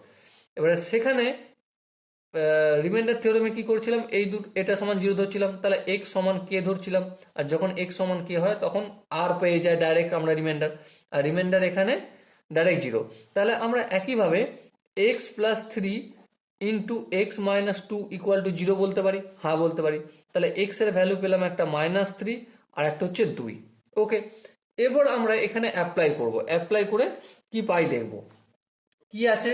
এবারে সেখানে রিমাইন্ডার থিওরেমে কি করছিলাম, এই এটা সমান 0 ধরছিলাম, তাহলে এক্স সমান কে ধরছিলাম, আর যখন এক্স সমান কে হয় তখন আর পেয়ে যায় ডাইরেক্ট আমরা রিমাইন্ডার, আর রিমাইন্ডার এখানে ডাইরেক্ট 0। তাহলে আমরা একইভাবে x plus 3 into x minus 2 equal to 0 বলতে পারি, হ্যাঁ বলতে পারি। তাহলে এক্স এর ভ্যালু পেলাম একটা -3, আর একটা হচ্ছে 2। ওকে, এবার আমরা এখানে অ্যাপ্লাই করব, অ্যাপ্লাই করে কি পাই দেখব। কি আছে,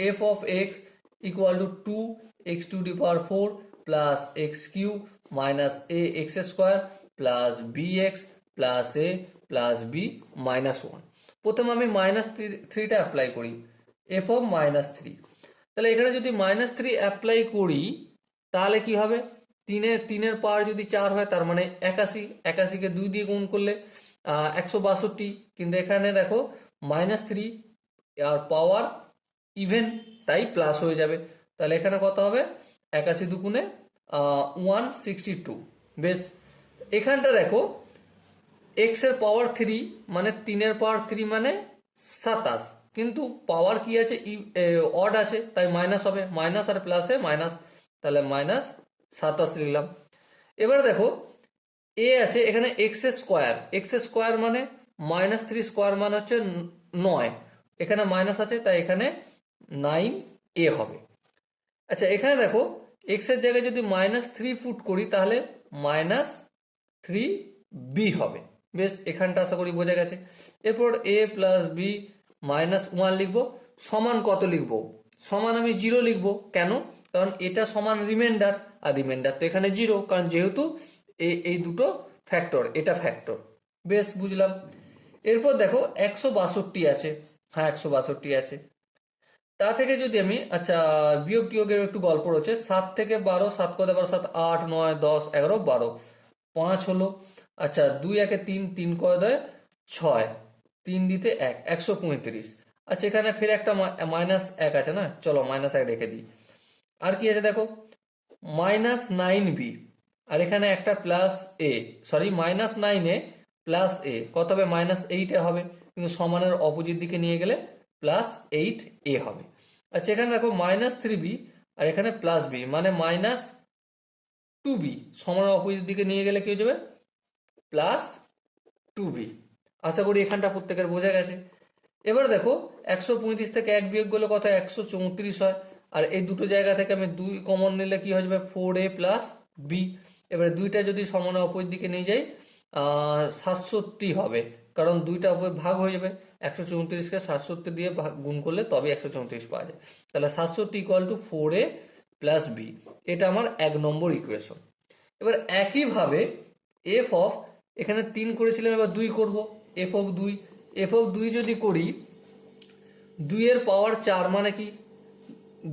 F of x equal to 2x to the power 4 plus x cube minus A x square plus B x plus A plus B minus 1। প্রথমে আমি -3টা অ্যাপ্লাই করি, এফ অফ -3। তাহলে এখানে যদি -3 অ্যাপ্লাই করি তাহলে কি হবে, তিনের পাওয়ার যদি 4 হয় তার মানে 81, 81কে 2 দিয়ে গুণ করলে 162। কিন্তু এখানে দেখো -3 আর পাওয়ার ইভেন, তাই প্লাস হয়ে যাবে। তাহলে এখানে কত হবে, 81 দুগুণে 162। বেশ, এখানটা দেখো এক্স এর পাওয়ার 3 মানে 3 এর পাওয়ার 3 মানে 27, কিন্তু পাওয়ার কি আছে, অড আছে, তাই মাইনাস হবে, মাইনাস আর প্লাসে মাইনাস, তাহলে -27 লিখলাম। এবার দেখো এ আছে এখানে এক্স স্কোয়ার মানে -3 স্কোয়ার মানে হচ্ছে 9, এখানে মাইনাস আছে তাই এখানে 9a হবে। আচ্ছা এখানে দেখো এক্স এর জায়গায় যদি -3 ফুট করি তাহলে -3b হবে। বেশ, এখানটা আশা করি বোঝা গেছে। এরপর a প্লাস বি -1 লিখবো, সমান কত লিখবো, সমান আমি 0 লিখবো। কেন, কারণ এটা সমান রিমাইন্ডার, আর রিমাইন্ডার তো এখানে 0, কারণ যেহেতু এই দুটো ফ্যাক্টর, এটা ফ্যাক্টর। বেশ, বুঝলাম। এরপর দেখো 162 আছে, হ্যাঁ 162 আছে। তা থেকে যদি আমি, আচ্ছা বিয়োগ টিয়োগের একটু গল্প রয়েছে, 7 থেকে 12, 7 কত 12, 7 8 9 10 11 12, 5 হলো। আচ্ছা 2 একে 3, 3 কয় 6, 3 দিতে 1, 135। আচ্ছা এখানে ফের একটা -1 আছে না, চলো -1 রেখে দিই। আর কি আছে দেখো, -9b, আর এখানে একটা প্লাস এ, সরি -9a প্লাস এ কত হবে, -8 হবে, কিন্তু সমানের অপোজিট দিকে নিয়ে গেলে +8a হবে। আচ্ছা এখানে দেখো -3b আর এখানে +b মানে -2b, সমানের অপোজিট দিকে নিয়ে গেলে কি হয়ে যাবে, +2b। আশা করি এখানটা প্রত্যেকের বোঝা গেছে। এবার দেখো 135 থেকে 1 বিয়োগ করলে কত, 134 হয়। আর এই দুটো জায়গা থেকে আমি 2 কমন নিলে কি হয়ে যাবে, 4a প্লাস বি। এবারে দুইটা যদি সমানের অপোজিট দিকে নিয়ে যাই 67 হবে, কারণ দুইটা ভাগ হয়ে যাবে, 134কে 67 দিয়ে গুণ করলে তবে 134 পাওয়া যায়। তাহলে 67 equal to 4a plus B, এটা আমার 1 নম্বর ইকুয়েশন। এবার একইভাবে এফ অফ, এখানে 3 করেছিলাম, এবার 2 করব, এফ অফ 2, এফ অফ 2 যদি করি, 2 এর পাওয়ার 4 মানে কি,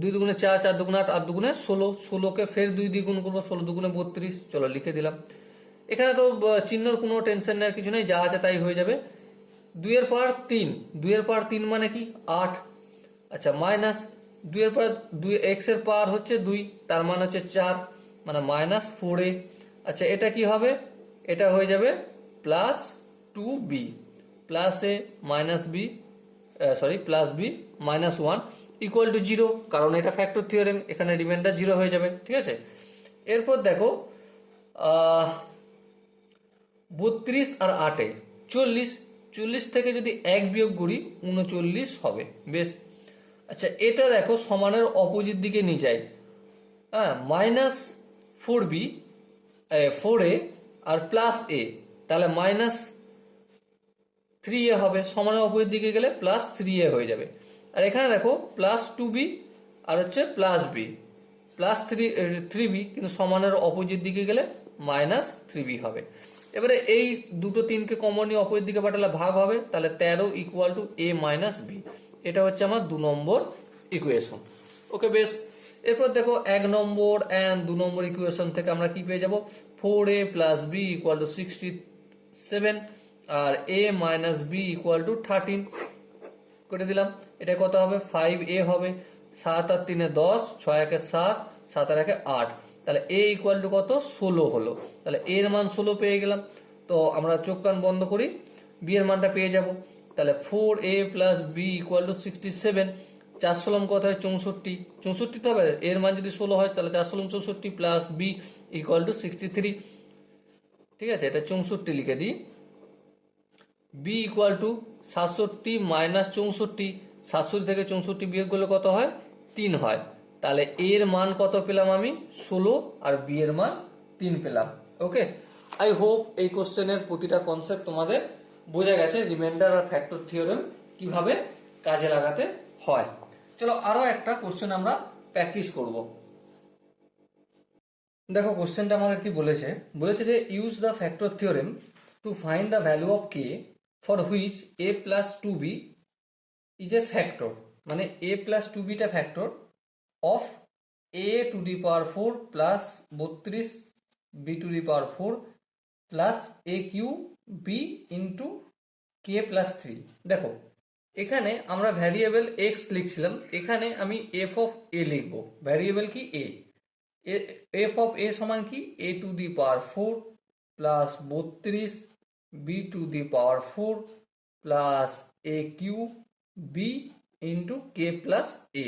2 দুগুণে 4, 4 দুগুণে 8, 8 দুগুণে 16, 16কে ফের 2 দিয়ে গুণ করবো, 16 দুগুণে 32। চলো লিখে দিলাম। এখানে তো চিহ্নর কোনো টেনশন নেওয়ার কিছু নেই, যা আছে তাই হয়ে যাবে। 2 এর পাওয়ার 3, 2 এর পাওয়ার 3 মানে কি 8। আচ্ছা মাইনাস 2 এর পাওয়ার 2, এক্স এর পাওয়ার হচ্ছে 2, তার মানে হচ্ছে 4, মানে -4a। আচ্ছা এটা কি হবে, এটা হয়ে যাবে +2b plus A minus B, sorry plus B -1 equal to 0, কারণ এটা ফ্যাক্টর থিওরেম, এখানে রিমাইন্ডার 0 হয়ে যাবে। ঠিক আছে, এরপর দেখো 32 আর 8 40, 40 থেকে যদি 1 বিয়োগ করি 39 হবে। বেশ, আচ্ছা এটা দেখো সমানের অপোজিট দিকে নিয়ে যায়, হ্যাঁ -4b 4a আর প্লাস এ, তাহলে -3a হবে, সমানের অপোজিট দিকে গেলে +3a হয়ে যাবে। আর এখানে দেখো +2b আর হচ্ছে +b, +3b, কিন্তু সমানের অপোজিট দিকে গেলে -3b হবে। এবারে এই দুটো 3কে কমন নিয়ে অপোজিট দিকে পাঠালে ভাগ হবে, তাহলে 13 equal to a minus B, এটা হচ্ছে আমার 2 নম্বর ইকুয়েশন। ওকে বেশ, এরপর দেখো 1 নম্বর অ্যান্ড 2 নম্বর ইকুয়েশন থেকে আমরা কি পেয়ে যাব, 4a plus B equal to 67 আর a minus B equal to 13 করে দিলাম। এটা কত হবে, 5a হবে, 7 আর 3 10, 6 একে 7, 7 আর 1 8, তাহলে a ইকুয়াল টু কত, 16 হলো। তাহলে a এর মান 16 পেয়ে গেলাম। তো আমরা চোখ কান বন্ধ করি, b এর মানটা পেয়ে যাব। তাহলে 4a plus B equal to 67, 4 ষোলম কত হয় 64, 64 তো হবে, এর মান যদি 16 হয় তাহলে 4 ষোলম 64 প্লাস বি ইকুয়াল টু 63। ঠিক আছে, এটা 64 লিখে দিই। বি ইকুয়াল টু 67 মাইনাস 64, 67 থেকে 64 বিয়োগ করলে কত হয়, 3 হয়। তাহলে এর মান কত পেলাম আমি, 16, আর বি এর মান 3 পেলাম। ওকে, আই হোপ এই কোশ্চেনের প্রতিটা কনসেপ্ট তোমাদের বোঝা গেছে, রিমাইন্ডার আর ফ্যাক্টর থিওরেম কিভাবে কাজে লাগাতে হয়। চলো আরো একটা কোশ্চেন আমরা প্র্যাকটিস করব। দেখো কোশ্চেনটা আমাদের কি বলেছে, বলেছে যে use the factor theorem to find the value of K for which A plus two B is a factor, মানে এ প্লাস টু বিটা factor of A to the power 4 plus 32 B to the power 4 plus A cube B into K plus 3। দেখো এখানে আমরা ভ্যারিয়েবল এক্স লিখছিলাম, এখানে আমি এফ অফ এ লিখবো। ভ্যারিয়েবল কি এ, এফ অফ এ সমান কি A to the power 4 plus 32 B to the power 4 plus A cube B into K plus A,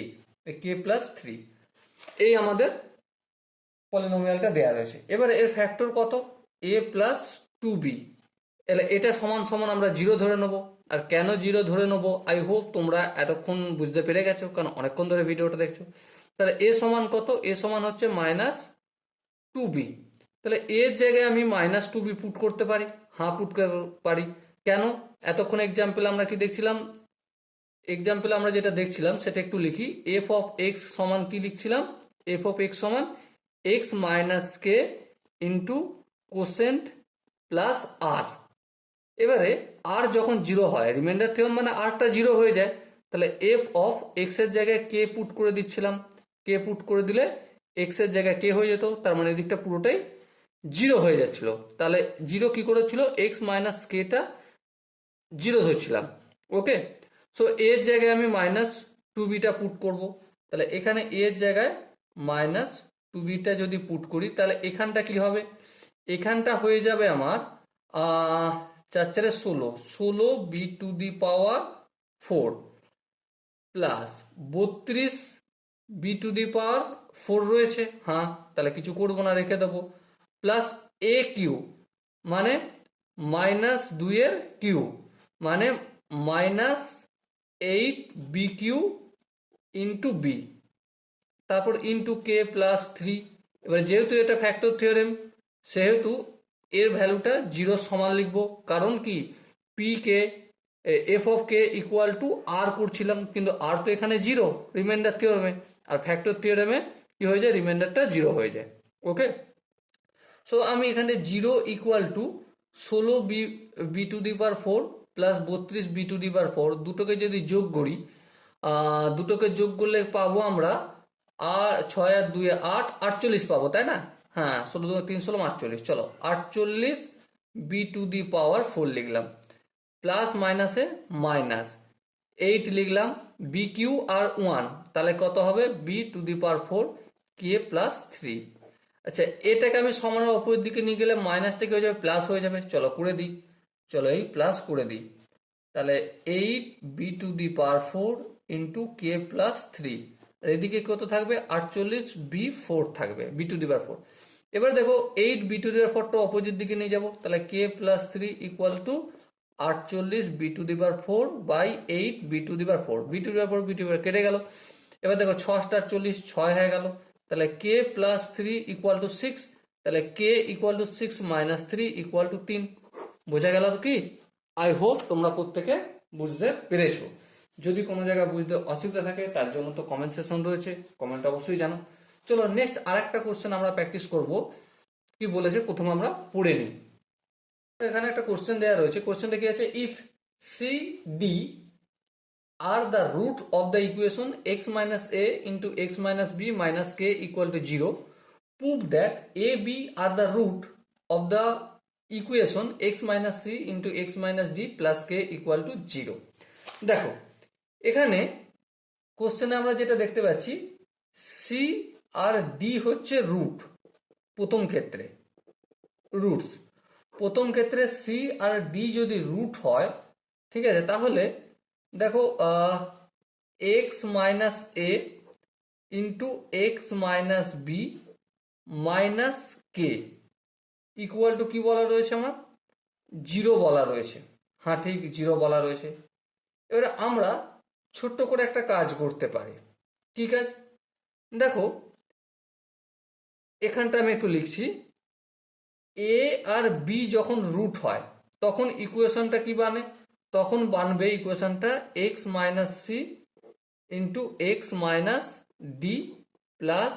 K plus 3। এই আমাদের পলিনোমিয়ালটা দেওয়া রয়েছে। এবারে এর ফ্যাক্টর কত, এ প্লাস টু বি, এটা সমান সমান আমরা জিরো ধরে নেবো। আর কেন জিরো ধরে নেবো, আই হোপ তোমরা এতক্ষণ বুঝতে পেরে গেছো, কারণ অনেকক্ষণ ধরে ভিডিওটা দেখছো। তাহলে এ সমান কত, এ সমান হচ্ছে মাইনাস টু বি। তাহলে এর জায়গায় আমি মাইনাস টু বি পুট করতে পারি, হ্যাঁ পুট করতে পারি। কেন, এতক্ষণ এক্সাম্পল আমরা কি দেখছিলাম, এক্সাম্পল আমরা যেটা দেখছিলাম সেটা একটু লিখি। এফ অফ এক্স সমান কি লিখছিলাম, এফ অফ এক্স সমান এক্স মাইনাস কে ইন্টু কোসেন্ট প্লাস আর। এবারে আর যখন জিরো হয়, রিমাইন্ডার থিওরেম মানে আরটা জিরো হয়ে যায়, তাহলে এফ অফ এক্স এর জায়গায় কে পুট করে দিচ্ছিলাম, কে পুট করে দিলে এক্স এর জায়গায় কে হয়ে যেত, তার মানে এদিকটা পুরোটাই জিরো হয়ে যাচ্ছিল। তাহলে জিরো কি করেছিল, এক্স মাইনাস কেটা জিরো ধরছিলাম। ওকে, সো এর জায়গায় আমি মাইনাস টু বিটা পুট করব। তাহলে এখানে এর জায়গায় মাইনাস টু বিটা যদি পুট করি, তাহলে এখানটা কি হবে, এখানটা হয়ে যাবে আমার 4 × 16, 16 B to the power 4 plus 32 B to the power 4 রয়েছে, হ্যাঁ তাহলে কিছু করবো না, রেখে দেবো। প্লাস এ কিউ মানে মাইনাস 2 কিউ, মানে minus 8 B cube into B, তারপর ইন্টু কে প্লাস 3। এবার যেহেতু এটা ফ্যাক্টর থিওরেম, সেহেতু এর ভ্যালুটা জিরোর সমান লিখবো। কারণ কি, P K F of K equal to R করছিলাম, কিন্তু আর তো এখানে জিরো রিমাইন্ডার থিওরেমে, আর ফ্যাক্টর থিওরেমে কি হয়ে যায়, রিমাইন্ডারটা জিরো হয়ে যায়। ওকে, সো আমি এখানে zero equal to 16 B to the power 4 plus 32 B to the power 4, দুটোকে যদি যোগ করি, দুটোকে যোগ করলে পাবো আমরা আর 6 আর 2 8, 48 পাবো, তাই না? হ্যাঁ, 16 2 3 16 48, চলো 48 বি টু দি পাওয়ার 4 লিখলাম, প্লাস মাইনাসে মাইনাস 8 লিখলাম, বি কিউ আর 1, তাহলে কত হবে, B to the power 4 K plus 3। আচ্ছা, এটাকে আমি সমানের অপরের দিকে নিয়ে গেলে মাইনাসটা কি হয়ে যাবে, প্লাস হয়ে যাবে। চলো করে দিই, চলো এই প্লাস করে দিই। তাহলে 8 B to the power 4 into K plus 3, আর এদিকে কত থাকবে, 48 বি 4 থাকবে, বি টু দি পাওয়ার 4। এবার দেখো 8 বি টু দি পাওয়ার 4টা অপোজিট দিকে নিয়ে যাব, তাহলে K plus 3 equal to 48 B to the power 4 by 8 B to the power 4, B to the power 4 B to the power কেটে গেল। এবার দেখো 6 * 40, 6 হয়ে গেল। তাহলে কে প্লাস 3 ইকুয়াল টু 6, তাহলে K equal to 6 minus 3 equal to 3। বোঝা গেল তো কি? আই হোপ তোমরা প্রত্যেকে বুঝতে পেরেছো। যদি কোনো জায়গায় বুঝতে অসুবিধা থাকে তার জন্য তো কমেন্ট সেকশন রয়েছে, কমেন্ট অবশ্যই জানো। চলো নেক্সট আরেকটা কোশ্চেন আমরা প্র্যাকটিস করব। কি বলেছে প্রথমে আমরা পড়ে নিই। এখানে একটা কোশ্চেন দেওয়া রয়েছে, কোশ্চেনটা কি আছে, if C D are the root of the equation x minus a into x minus b minus k equal to 0, prove that a b are the root of the equation x minus c into x minus d plus k equal to 0। দেখো এখানে কোশ্চেনে আমরা যেটা দেখতে পাচ্ছি, সি আর ডি হচ্ছে রুট, প্রথম ক্ষেত্রে রুটস, প্রথম ক্ষেত্রে সি আর ডি যদি রুট হয়, ঠিক আছে, তাহলে দেখো X minus A into x minus B minus K equal to কি বলা রয়েছে আমার, 0 বলা রয়েছে। হ্যাঁ ঠিক, 0 বলা রয়েছে। এবারে আমরা ছোট্ট করে একটা কাজ করতে পারি। কি কাজ, দেখো এখানটা আমি একটু লিখছি, এ আর বি যখন রুট হয় তখন ইকুয়েশনটা কি বানে, তখন বানবে ইকুয়েশনটা X minus C into x minus D plus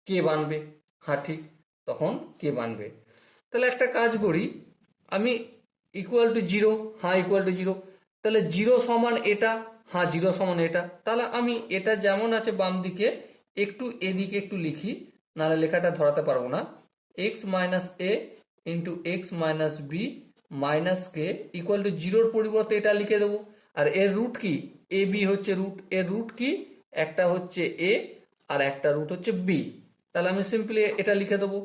K বানবে। হ্যাঁ ঠিক, তখন কে বানবে। তাহলে একটা কাজ করি, আমি ইকুয়াল টু জিরো, হ্যাঁ ইকুয়াল টু জিরো, তাহলে জিরো সমান এটা, হ্যাঁ জিরো সমান এটা, তাহলে আমি এটা যেমন আছে বাম দিকে একটু এদিকে একটু লিখি, নাহলে লেখাটা ধরাতে পারবো না। X minus A into x minus B minus K equal to জিরোর পরিবর্তে এটা লিখে দেবো। আর এর রুট কি, এ বি হচ্ছে রুট, এর রুট কি, একটা হচ্ছে এ আর একটা রুট হচ্ছে বি, তাহলে আমি সিম্পলি এটা লিখে দেবো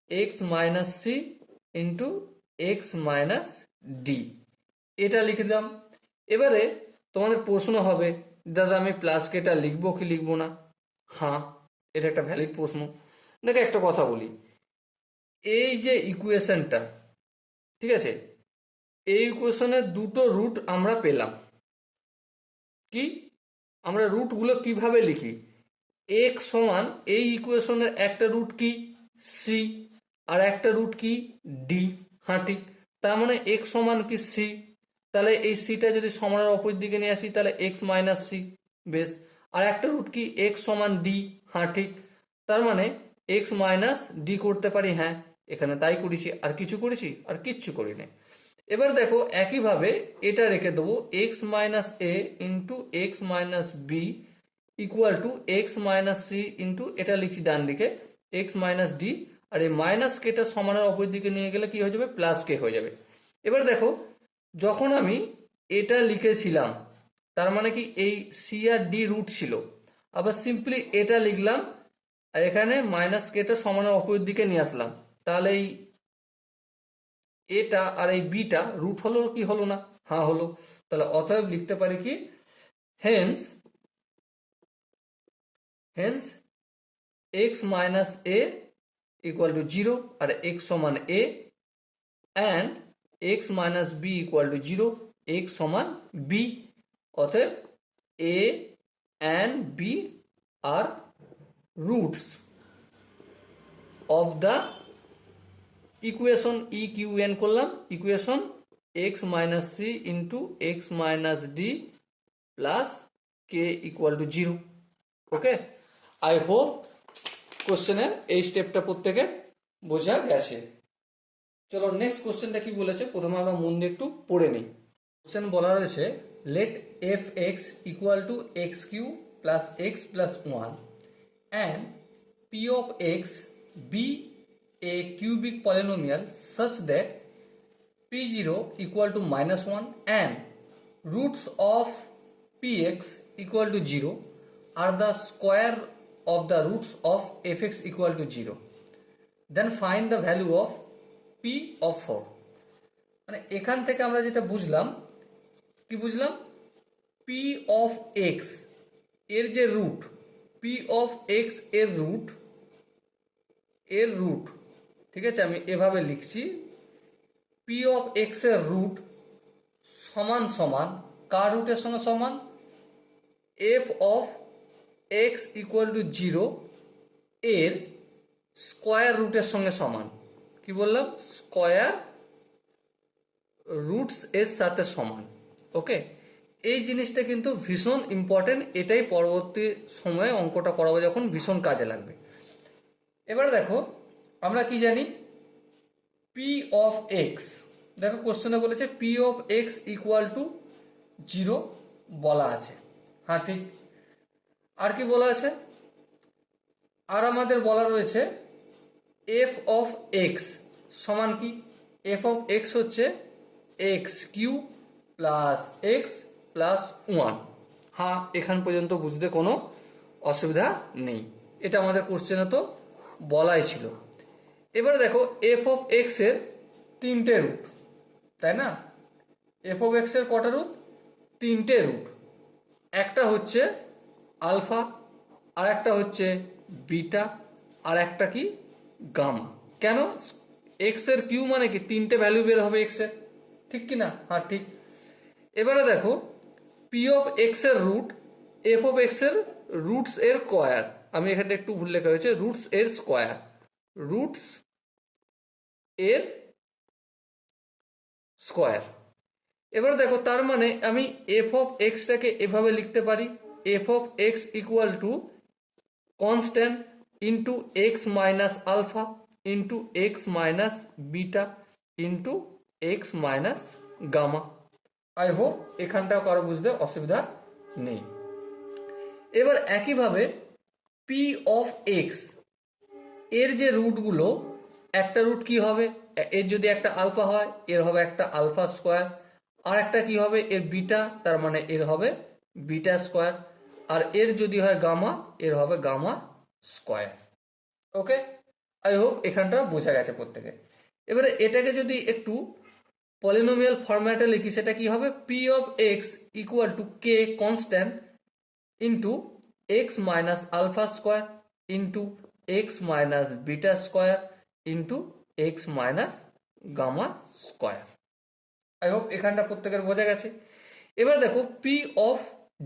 x minus C into x minus d, এটা লিখে দিলাম। এবারে তোমাদের প্রশ্ন হবে, দাদা আমি প্লাস কেটা লিখবো কি লিখবো না? হ্যাঁ, এটা একটা ভ্যালিড প্রশ্ন। দেখো একটা কথা বলি, এই যে ইকুয়েশনটা, ঠিক আছে, এই ইকুয়েশনের দুটো রুট আমরা পেলাম। কি, আমরা রুটগুলো কিভাবে লিখি? এক্স সমান এই ইকুয়েশনের একটা রুট কি সি, আর একটা রুট কি ডি। হ্যাঁ ঠিক, তার মানে এক্স সমান কি সি, তাহলে এই সিটা যদি সমানের অপোজিট দিকে নিয়ে আসি তাহলে এক্স মাইনাস সি, বেশ। আর একটা রুট কি এক্স সমান ডি, হ্যাঁ ঠিক, তার মানে এক্স মাইনাস ডি করতে পারি। হ্যাঁ, এখানে তাই করেছি, আর কিছু করেছি? আর কিচ্ছু করিনি। এবার দেখো একইভাবে এটা রেখে দেবো x minus A into x minus B equal to x minus C into এটা লিখছি ডান দিকে এক্স মাইনাস ডি, আর এই মাইনাস কেটা সমানের অপর দিকে নিয়ে গেলে কি হয়ে যাবে, প্লাস কে হয়ে যাবে। এবার দেখো যখন আমি এটা লিখেছিলাম তার মানে কি এই সি আর ডি রুট ছিল, আবার সিম্পলি এটা লিখলাম আর এখানে মাইনাস কেটা সমানের অপর দিকে নিয়ে আসলাম, তাহলে এই এটা আর এই বিটা রুট হলো কি হলো না? হ্যাঁ হলো। তাহলে অতএব লিখতে পারি কি, hence hence x minus A equal to zero আর এক্স সমান a, and x minus B equal to zero, x সমান বি। অতএব a and b are roots of the equation, E Q N করলাম, equation x minus C into x minus D plus k equal to zero. Okay, I hope কোশ্চেনের এই স্টেপটা প্রত্যেকের বোঝা গেছে। চলো নেক্সট কোশ্চেনটা কি বলেছে প্রথমে আমরা মন দিয়ে একটু পড়ে নিই। কোশ্চেন বলা রয়েছে let f x equal to x cube plus x plus one and p of x be a cubic polynomial such that p0 equal to minus 1 and roots of px equal to 0 are the square of the roots of fx equal to 0, then find the value of p of 4। মানে এখান থেকে আমরা যেটা বুঝলাম, কি বুঝলাম, p of x এর যে রুট, p of x এর রুট, ঠিক আছে, আমি এভাবে লিখছি পি অফ এক্স এর রুট সমান সমান কার রুটের সঙ্গে সমান, F of x equal to zero এর স্কোয়ার রুটের সঙ্গে সমান। কি বললাম, স্কোয়ার রুটস এর সাথে সমান। ওকে, এই জিনিসটা কিন্তু ভীষণ ইম্পর্টেন্ট, এটাই পরবর্তী সময়ে অঙ্কটা করাবো যখন ভীষণ কাজে লাগবে। এবার দেখো আমরা কি জানি, পি অফ এক্স, দেখো কোশ্চেনে বলেছে P of x equal to zero বলা আছে। হ্যাঁ ঠিক, আর কি বলা আছে, আর আমাদের বলা রয়েছে এফ অফ এক্স সমান কি, এফ অফ এক্স হচ্ছে x cube plus x plus one. হ্যাঁ, এখান পর্যন্ত বুঝতে কোনো অসুবিধা নেই, এটা আমাদের কোশ্চেনে তো বলাই ছিল। এবারে দেখো এফ অফ এক্স এর তিনটে রুট, তাই না, এফ অফ এক্স এর কটা রুট, তিনটে রুট, একটা হচ্ছে আলফা, আর একটা হচ্ছে বিটা, আর একটা কি গামা। কেন, এক্স এর কিউ মানে কি তিনটে ভ্যালু বের হবে এক্স এর, ঠিক কি না? হ্যাঁ ঠিক। এবারে দেখো পি অফ এক্স এর রুট, এফ অফ এক্স এর রুটস এর স্কোয়ার, আমি এখানে একটু ভুল লেখা হয়েছে রুটস এর স্কোয়ার, রুটস এর স্কোয়ার। এবার দেখো তার মানে আমি এফ অফ এক্সটাকে এভাবে লিখতে পারি, f of x equal to constant into x minus alpha into x minus beta into x minus gamma. I hope এখানটাও কারো বুঝতে অসুবিধা নেই। এবার একইভাবে পি অফ এক্স এর যে রুটগুলো, একটা রুট কি হবে, এর যদি একটা আলফা হয় এর হবে একটা আলফা স্কোয়ার, আর একটা কি হবে এর বিটা, তার মানে এর হবে বিটা স্কোয়ার, আর এর যদি হয় গামা এর হবে gamma square. Okay, I hope এখানটা বোঝা গেছে প্রত্যেকে। এবারে এটাকে যদি একটু পলিনোমিয়াল ফরম্যাটে লিখি সেটা কি হবে, p of x equal to k constant into x minus alpha square into x minus beta square into x minus gamma square. I hope এখানটা প্রত্যেকের বোঝা গেছে। এবার দেখো পি অফ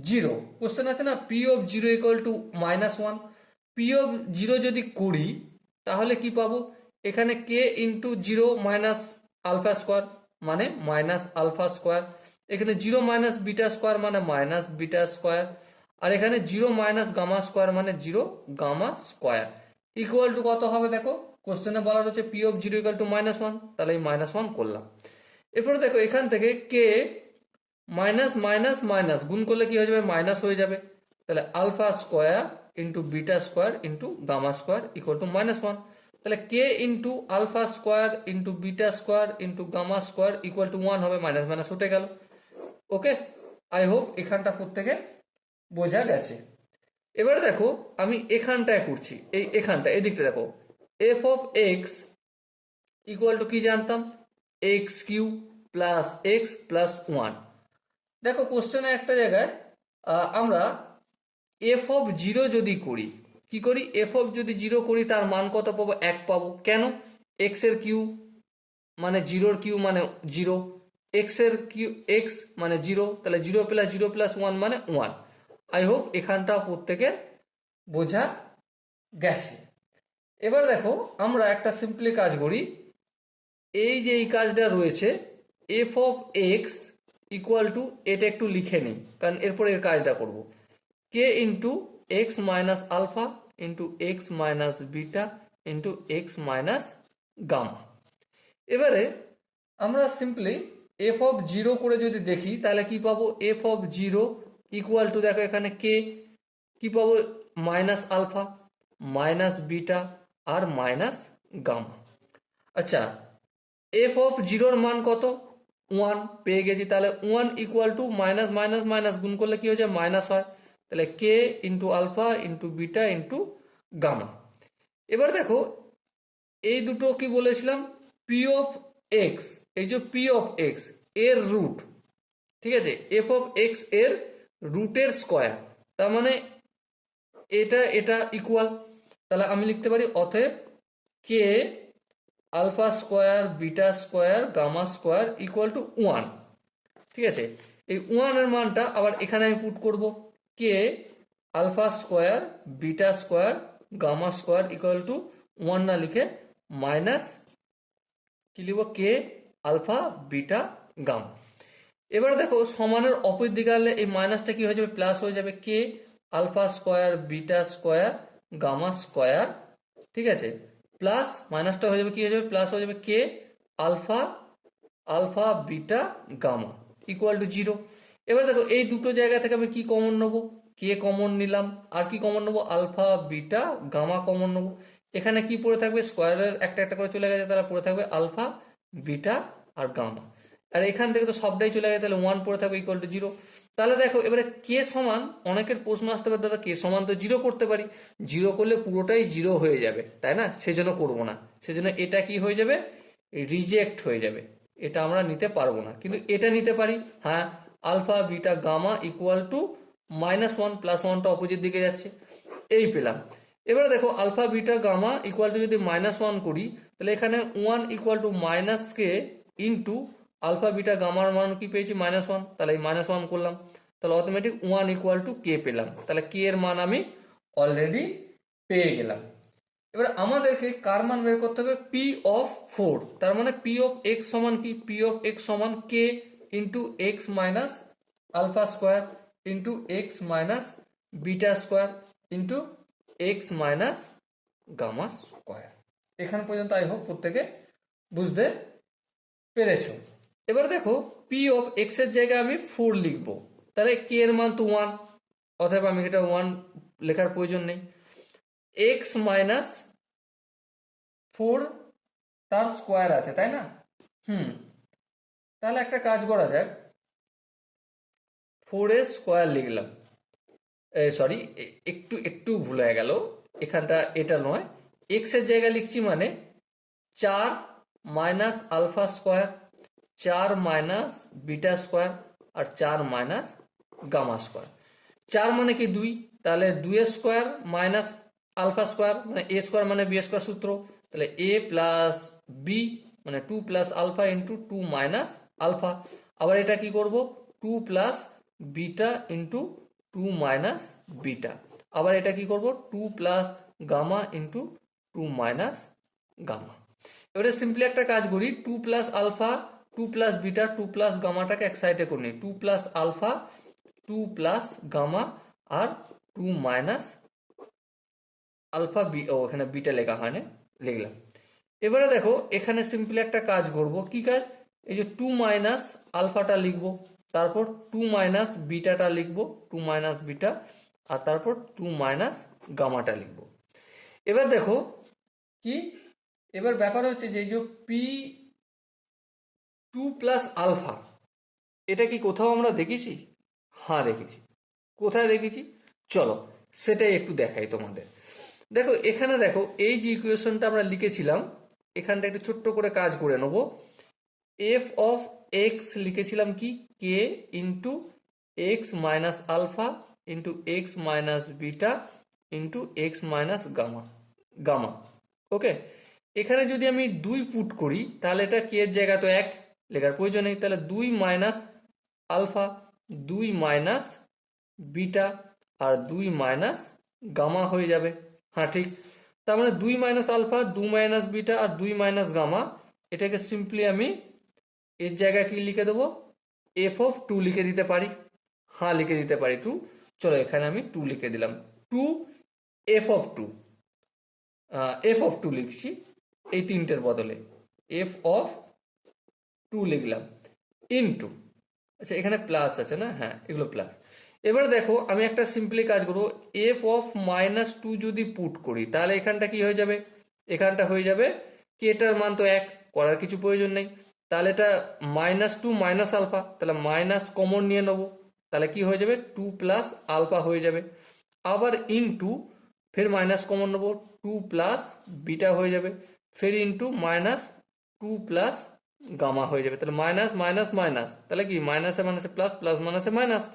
জিরো, কোশ্চেন আছে না p of zero equal to minus one, p of zero যদি করি তাহলে কি পাবো, এখানে k into zero minus alpha square মানে মাইনাস আলফা স্কোয়ার, এখানে জিরো মাইনাস বিটা স্কোয়ার মানে মাইনাস বিটা স্কোয়ার, আর এখানে জিরো মাইনাস গামা স্কোয়ার মানে zero gamma square equal to কত হবে, দেখো কোশ্চেনে বলা রয়েছে p of zero equal to minus one, তাহলে এই মাইনাস ওয়ান করলাম। এরপরে দেখো এখান থেকে কে মাইনাস মাইনাস মাইনাস গুণ করলে কি হয়ে যাবে, মাইনাস হয়ে যাবে, তাহলে alpha square into beta square into gamma square equal to minus one, তাহলে k into alpha square into beta square into gamma square equal to one হবে, মাইনাস মাইনাস উঠে গেল। ওকে, আই হোপ এখানটা প্রত্যেকে বোঝা গেছে। এবার দেখো আমি এখানটায় করছি, এখানটা এদিকটা দেখো, f of x equal to কি জানতাম, x cube plus x plus one. দেখো কোশ্চেনে একটা জায়গায় আমরা এফ অফ জিরো যদি করি, কি করি, এফ অফ যদি জিরো করি তার মান কত পাবো, এক পাবো, কেন, এক্স এর কিউ মানে জিরোর কিউ মানে জিরো, এক্স এর কিউ এক্স মানে জিরো, তাহলে জিরো প্লাস ওয়ান মানে ওয়ান। আই হোপ এখানটা প্রত্যেকের বোঝা গেছে। এবার দেখো আমরা একটা সিম্পলি কাজ করি, এই যে এই কাজটা রয়েছে f of x equal to, এটা একটু লিখে নিই কারণ এরপর এর কাজটা করব, k into x minus alpha into x minus beta into x minus gamma. এবারে আমরা সিম্পলি এফ অফ জিরো করে যদি দেখি তাহলে কি পাবো, f of zero equal to, দেখো এখানে কে কি পাবো, মাইনাস আলফা মাইনাস বিটা আর মাইনাস গামা। আচ্ছা, এফ অফ জিরোর মান কত, ওয়ান পেয়ে গেছি, তাহলে one equal to minus minus minus গুণ করলে কি হয়ে যায়, মাইনাস হয়, তাহলে k into alpha into beta into gamma. এবার দেখো এই দুটো কি বলেছিলাম, পি অফ এক্স, এই যে পি অফ এক্স এর রুট, ঠিক আছে, এফ অফ এক্স এর রুটের স্কোয়ার, তার মানে এটা এটা ইকুয়াল, তাহলে আমি লিখতে পারি অতএব k alpha square beta square gamma square equal to one. ঠিক আছে, এই ওয়ানের মানটা আবার এখানে আমি পুট করব, k alpha square beta square gamma square equal to one না লিখে মাইনাস কি লিখব, কে আলফা বিটা গামা। এবার দেখো সমানের অপোজিট দিকে আনলে এই মাইনাসটা কি হয়ে যাবে, প্লাস হয়ে যাবে, k alpha square beta square gamma square, ঠিক আছে, প্লাস মাইনাসটা হয়ে যাবে কি হয়ে যাবে, প্লাস হয়ে যাবে, k alpha alpha beta gamma equal to zero. এবার দেখো এই দুটো জায়গা থেকে আমি কি কমন নেবো, কে কমন নিলাম, আর কি কমন নেবো, আলফা বিটা গামা কমন নেবো, এখানে কি পড়ে থাকবে, স্কোয়ারের একটা একটা করে চলে গেছে, তাহলে পড়ে থাকবে আলফা বিটা আর গামা, আর এখান থেকে তো সবটাই চলে গেছে, তাহলে ওয়ান পড়ে থাকবে ইকুয়াল টু জিরো। তাহলে দেখো এবারে কে সমান, অনেকের প্রশ্ন আসতে পারে দাদা কে সমান তো জিরো করতে পারি, জিরো করলে পুরোটাই জিরো হয়ে যাবে, তাই না, সেজন্য করবো না, সেজন্য এটা কি হয়ে যাবে, রিজেক্ট হয়ে যাবে, এটা আমরা নিতে পারবো না, কিন্তু এটা নিতে পারি, হ্যাঁ, alpha beta gamma equal to minus one, plus ওয়ানটা অপোজিট দিকে যাচ্ছে, এই পেলাম। এবারে দেখো alpha beta gamma equal to যদি মাইনাস ওয়ান করি তাহলে এখানে one equal to minus K into alpha beta গামার মান কি পেয়েছি, মাইনাস ওয়ান, তাহলে এই মাইনাস ওয়ান করলাম, তাহলে অটোমেটিক ওয়ান ইকুয়াল টু কে পেলাম, তাহলে কে এর মান আমি অলরেডি পেয়ে গেলাম। এবার আমাদেরকে কার মান বের করতে হবে, পি অফ ফোর। তার মানে পি অফ এক্স সমান কি, পি অফ এক্স সমান k into x minus alpha square into x minus beta square into x minus gamma square. এখান পর্যন্ত আই হোপ প্রত্যেকে বুঝতে পেরেছো। এবার দেখো পি অফ এক্স এর জায়গায় আমি ফোর লিখবো, তাহলে কে এর মান তো ওয়ান, অথবা আমি এটা ওয়ান লেখার প্রয়োজন নেই। এক্স মাইনাস ফোর তার স্কোয়ার আছে, তাই না? তাহলে একটা কাজ করা যাক, ফোর এর স্কোয়ার লিখলাম, সরি একটু একটু ভুল হয়ে গেল, এখানটা এটা নয়, এক্স এর জায়গায় লিখছি মানে চার মাইনাস আলফা স্কোয়ার, চার মাইনাস বিটা স্কোয়ার আর চার মাইনাস গামা স্কোয়ার। চার মানে কি দুই, তাহলে দুই স্কোয়ার মাইনাস আলফা স্কোয়ার মানে এ স্কোয়ার মানে বি স্কোয়ার সূত্র, তাহলে এ প্লাস বি মানে two plus alpha into two minus alpha. আবার এটা কি করব, two plus beta into two minus beta. আবার এটা কি করব, two plus gamma into two minus gamma. এবারে সিম্পলি একটা কাজ করি, two plus alpha two plus beta two plus গামাটাকে এক সাইডে করে নিই, two plus alpha two plus gamma আর টু মাইনাস আলফা বি, ও এখানে বিটা লেখা হয় না, লিখলাম। এবারে দেখো এখানে সিম্পলি একটা কাজ করব, কি কাজ, এই যে টু মাইনাস আলফাটা লিখবো, তারপর টু মাইনাস বিটাটা লিখবো, টু মাইনাস বিটা, আর তারপর টু মাইনাস গামাটা লিখবো। এবার দেখো কি, এবার ব্যাপার হচ্ছে যে পি টু প্লাস আলফা, এটা কি কোথাও আমরা দেখেছি? হ্যাঁ দেখেছি। কোথায় দেখেছি চলো সেটাই একটু দেখাই তোমাদের। দেখো এখানে দেখো এই যে ইকুয়েশনটা আমরা লিখেছিলাম, এখানটা একটু ছোট্ট করে কাজ করে নেব। এফ অফ এক্স লিখেছিলাম কি, k into x minus alpha into x minus beta into x minus gamma gamma. Okay, এখানে যদি আমি দুই পুট করি তাহলে এটা কে এর জায়গা তো এক লেখার প্রয়োজন নেই, তাহলে দুই মাইনাস আলফা, দুই মাইনাস বিটা আর দুই মাইনাস গামা হয়ে যাবে। হ্যাঁ ঠিক, তার মানে দুই মাইনাস আলফা, দুই মাইনাস বিটা আর দুই মাইনাস গামা, এটাকে সিম্পলি আমি এর জায়গায় কি লিখে দেবো, এফ অফ টু লিখে দিতে পারি। হ্যাঁ লিখে দিতে পারি টু, চলো এখানে আমি টু লিখে দিলাম, two F of two, F of two লিখছি এই তিনটের বদলে, এফ অফ টু লিখলাম ইনটু, আচ্ছা এখানে প্লাস আছে না, হ্যাঁ এগুলো প্লাস। এবার দেখো আমি একটা সিম্পলি কাজ করবো, এফ অফ মাইনাস টু যদি পুট করি তাহলে এখানটা কি হয়ে যাবে, এখানটা হয়ে যাবে কি, এটার মান তো এক, করার কিছু প্রয়োজন নেই, তাহলে এটা মাইনাস টু মাইনাস আলফা, তাহলে মাইনাস কমন নিয়ে নেবো, তাহলে কি হয়ে যাবে, টু প্লাস আলফা হয়ে যাবে। আবার ইনটু ফের মাইনাস কমন নেবো, টু প্লাস বিটা হয়ে যাবে, ফের into minus two plus gamma হয়ে যাবে, তাহলে মাইনাস মাইনাস মাইনাস, তাহলে কি মাইনাসে মাইনাসে প্লাস, প্লাস মাইনাসে মাইনাস,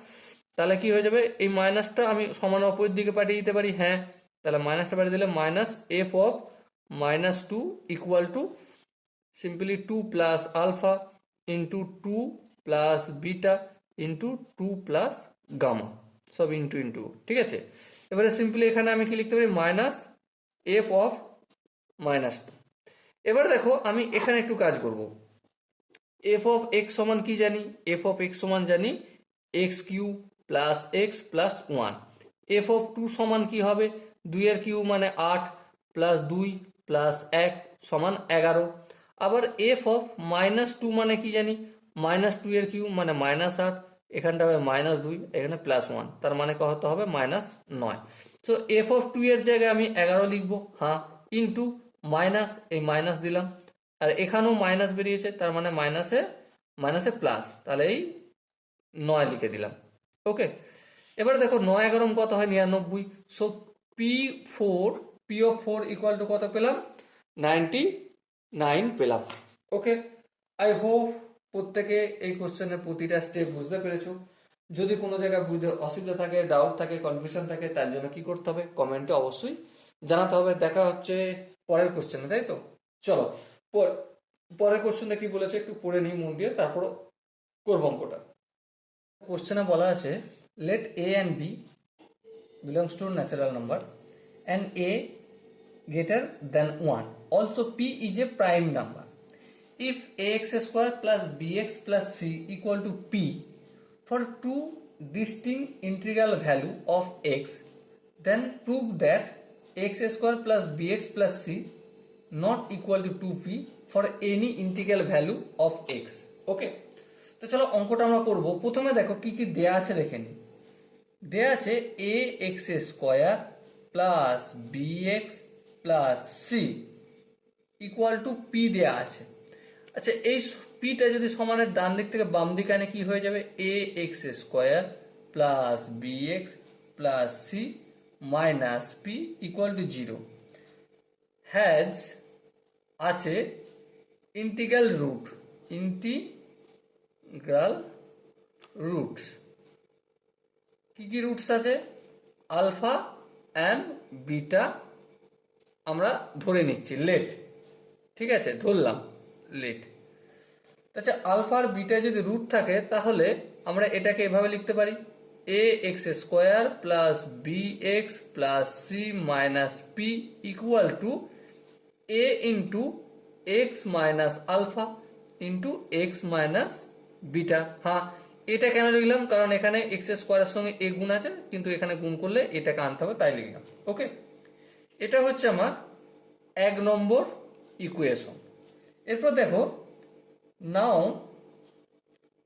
তাহলে কি হয়ে যাবে, এই মাইনাসটা আমি সমান অপরের দিকে পাঠিয়ে দিতে পারি, হ্যাঁ তাহলে মাইনাসটা পাঠিয়ে দিলে minus f of minus two equal to simply two plus alpha into two plus beta into two plus gamma, সব ইন্টু ইন্টু, ঠিক আছে। এবারে সিম্পলি এখানে আমি কি লিখতে পারি, minus f of minus two. এবার দেখো আমি এখানে একটু কাজ করব, এফ অফ এক্স সমান কি জানি, এফ অফ এক্স সমান জানি x cube plus x plus one. F of two সমান কি হবে, দুইয়ের কিউ মানে আট প্লাস দুই প্লাস এক সমান 11। আবার এফ অফ মাইনাস টু মানে কি জানি, মাইনাস টু এর কিউ মানে মাইনাস আট, এখানটা হবে মাইনাস দুই, এখানে প্লাস ওয়ান, তার মানে কত হবে মাইনাস নয়। তো এফ অফ টু এর জায়গায় আমি 11 লিখবো, হ্যাঁ ইন্টু মাইনাস, এই মাইনাস দিলাম, আর এখানেও মাইনাস বেরিয়েছে, তার মানে মাইনাসে মাইনাসে প্লাস, তাহলে এই 9 লিখে দিলাম। ওকে, এবার দেখো 9 11 কত হয় 99, so P four, P of four equal to কত পেলাম, 99 পেলাম। ওকে, আই হোপ প্রত্যেকে এই কোশ্চেনের প্রতিটা স্টেপ বুঝতে পেরেছো। যদি কোনো জায়গায় বুঝতে অসুবিধা থাকে, ডাউট থাকে, কনফিউশন থাকে, তার জন্য কি করতে হবে, কমেন্টে অবশ্যই জানাতে হবে। দেখা হচ্ছে পরের কোশ্চেনে, তাই তো? চলো পরের কোশ্চেনটা কি বলেছে একটু পড়ে নিই মন দিয়ে, তারপর করব অঙ্কটা। কোশ্চেনে বলা আছে, let a and b belongs to natural number and a greater than 1. Also p is a prime number. If ax square plus bx plus c equal to p for two distinct integral value of x, then prove that x square plus bx plus c not equal to 2p for any integral value of x. ওকে, তো চলো অঙ্কটা আমরা করব। প্রথমে দেখো কি কি দেয়া আছে দেখে নিই। দেয়া আছে a x square plus B x plus c equal to p দেয়া আছে। আচ্ছা, এই পিটা যদি সমানের ডান দিক থেকে বাম দিকে আনে কি হয়ে যাবে? A x square plus B x plus c minus p equal to 0 has আছে ইন্টিগ্রাল রুট, ইন্টিগ্রাল রুটস। কি কি রুটস আছে? আলফা অ্যান্ড বিটা আমরা ধরে নিচ্ছি, লেট, ঠিক আছে, ধরলাম লেট। আচ্ছা, আলফা আর বিটা যদি রুট থাকে তাহলে আমরা এটাকে এভাবে লিখতে পারি, a x square plus B x plus c minus p equal to a into x minus alpha into x minus beta. হ্যাঁ, এটা কেন লিখলাম? কারণ এখানে এক্স স্কোয়ারের সঙ্গে এ গুণ আছে, কিন্তু এখানে গুণ করলে এটাকে আনতে হবে, তাই লিখলাম। ওকে, এটা হচ্ছে আমার 1 নম্বর ইকুয়েশন। এরপর দেখো, নাও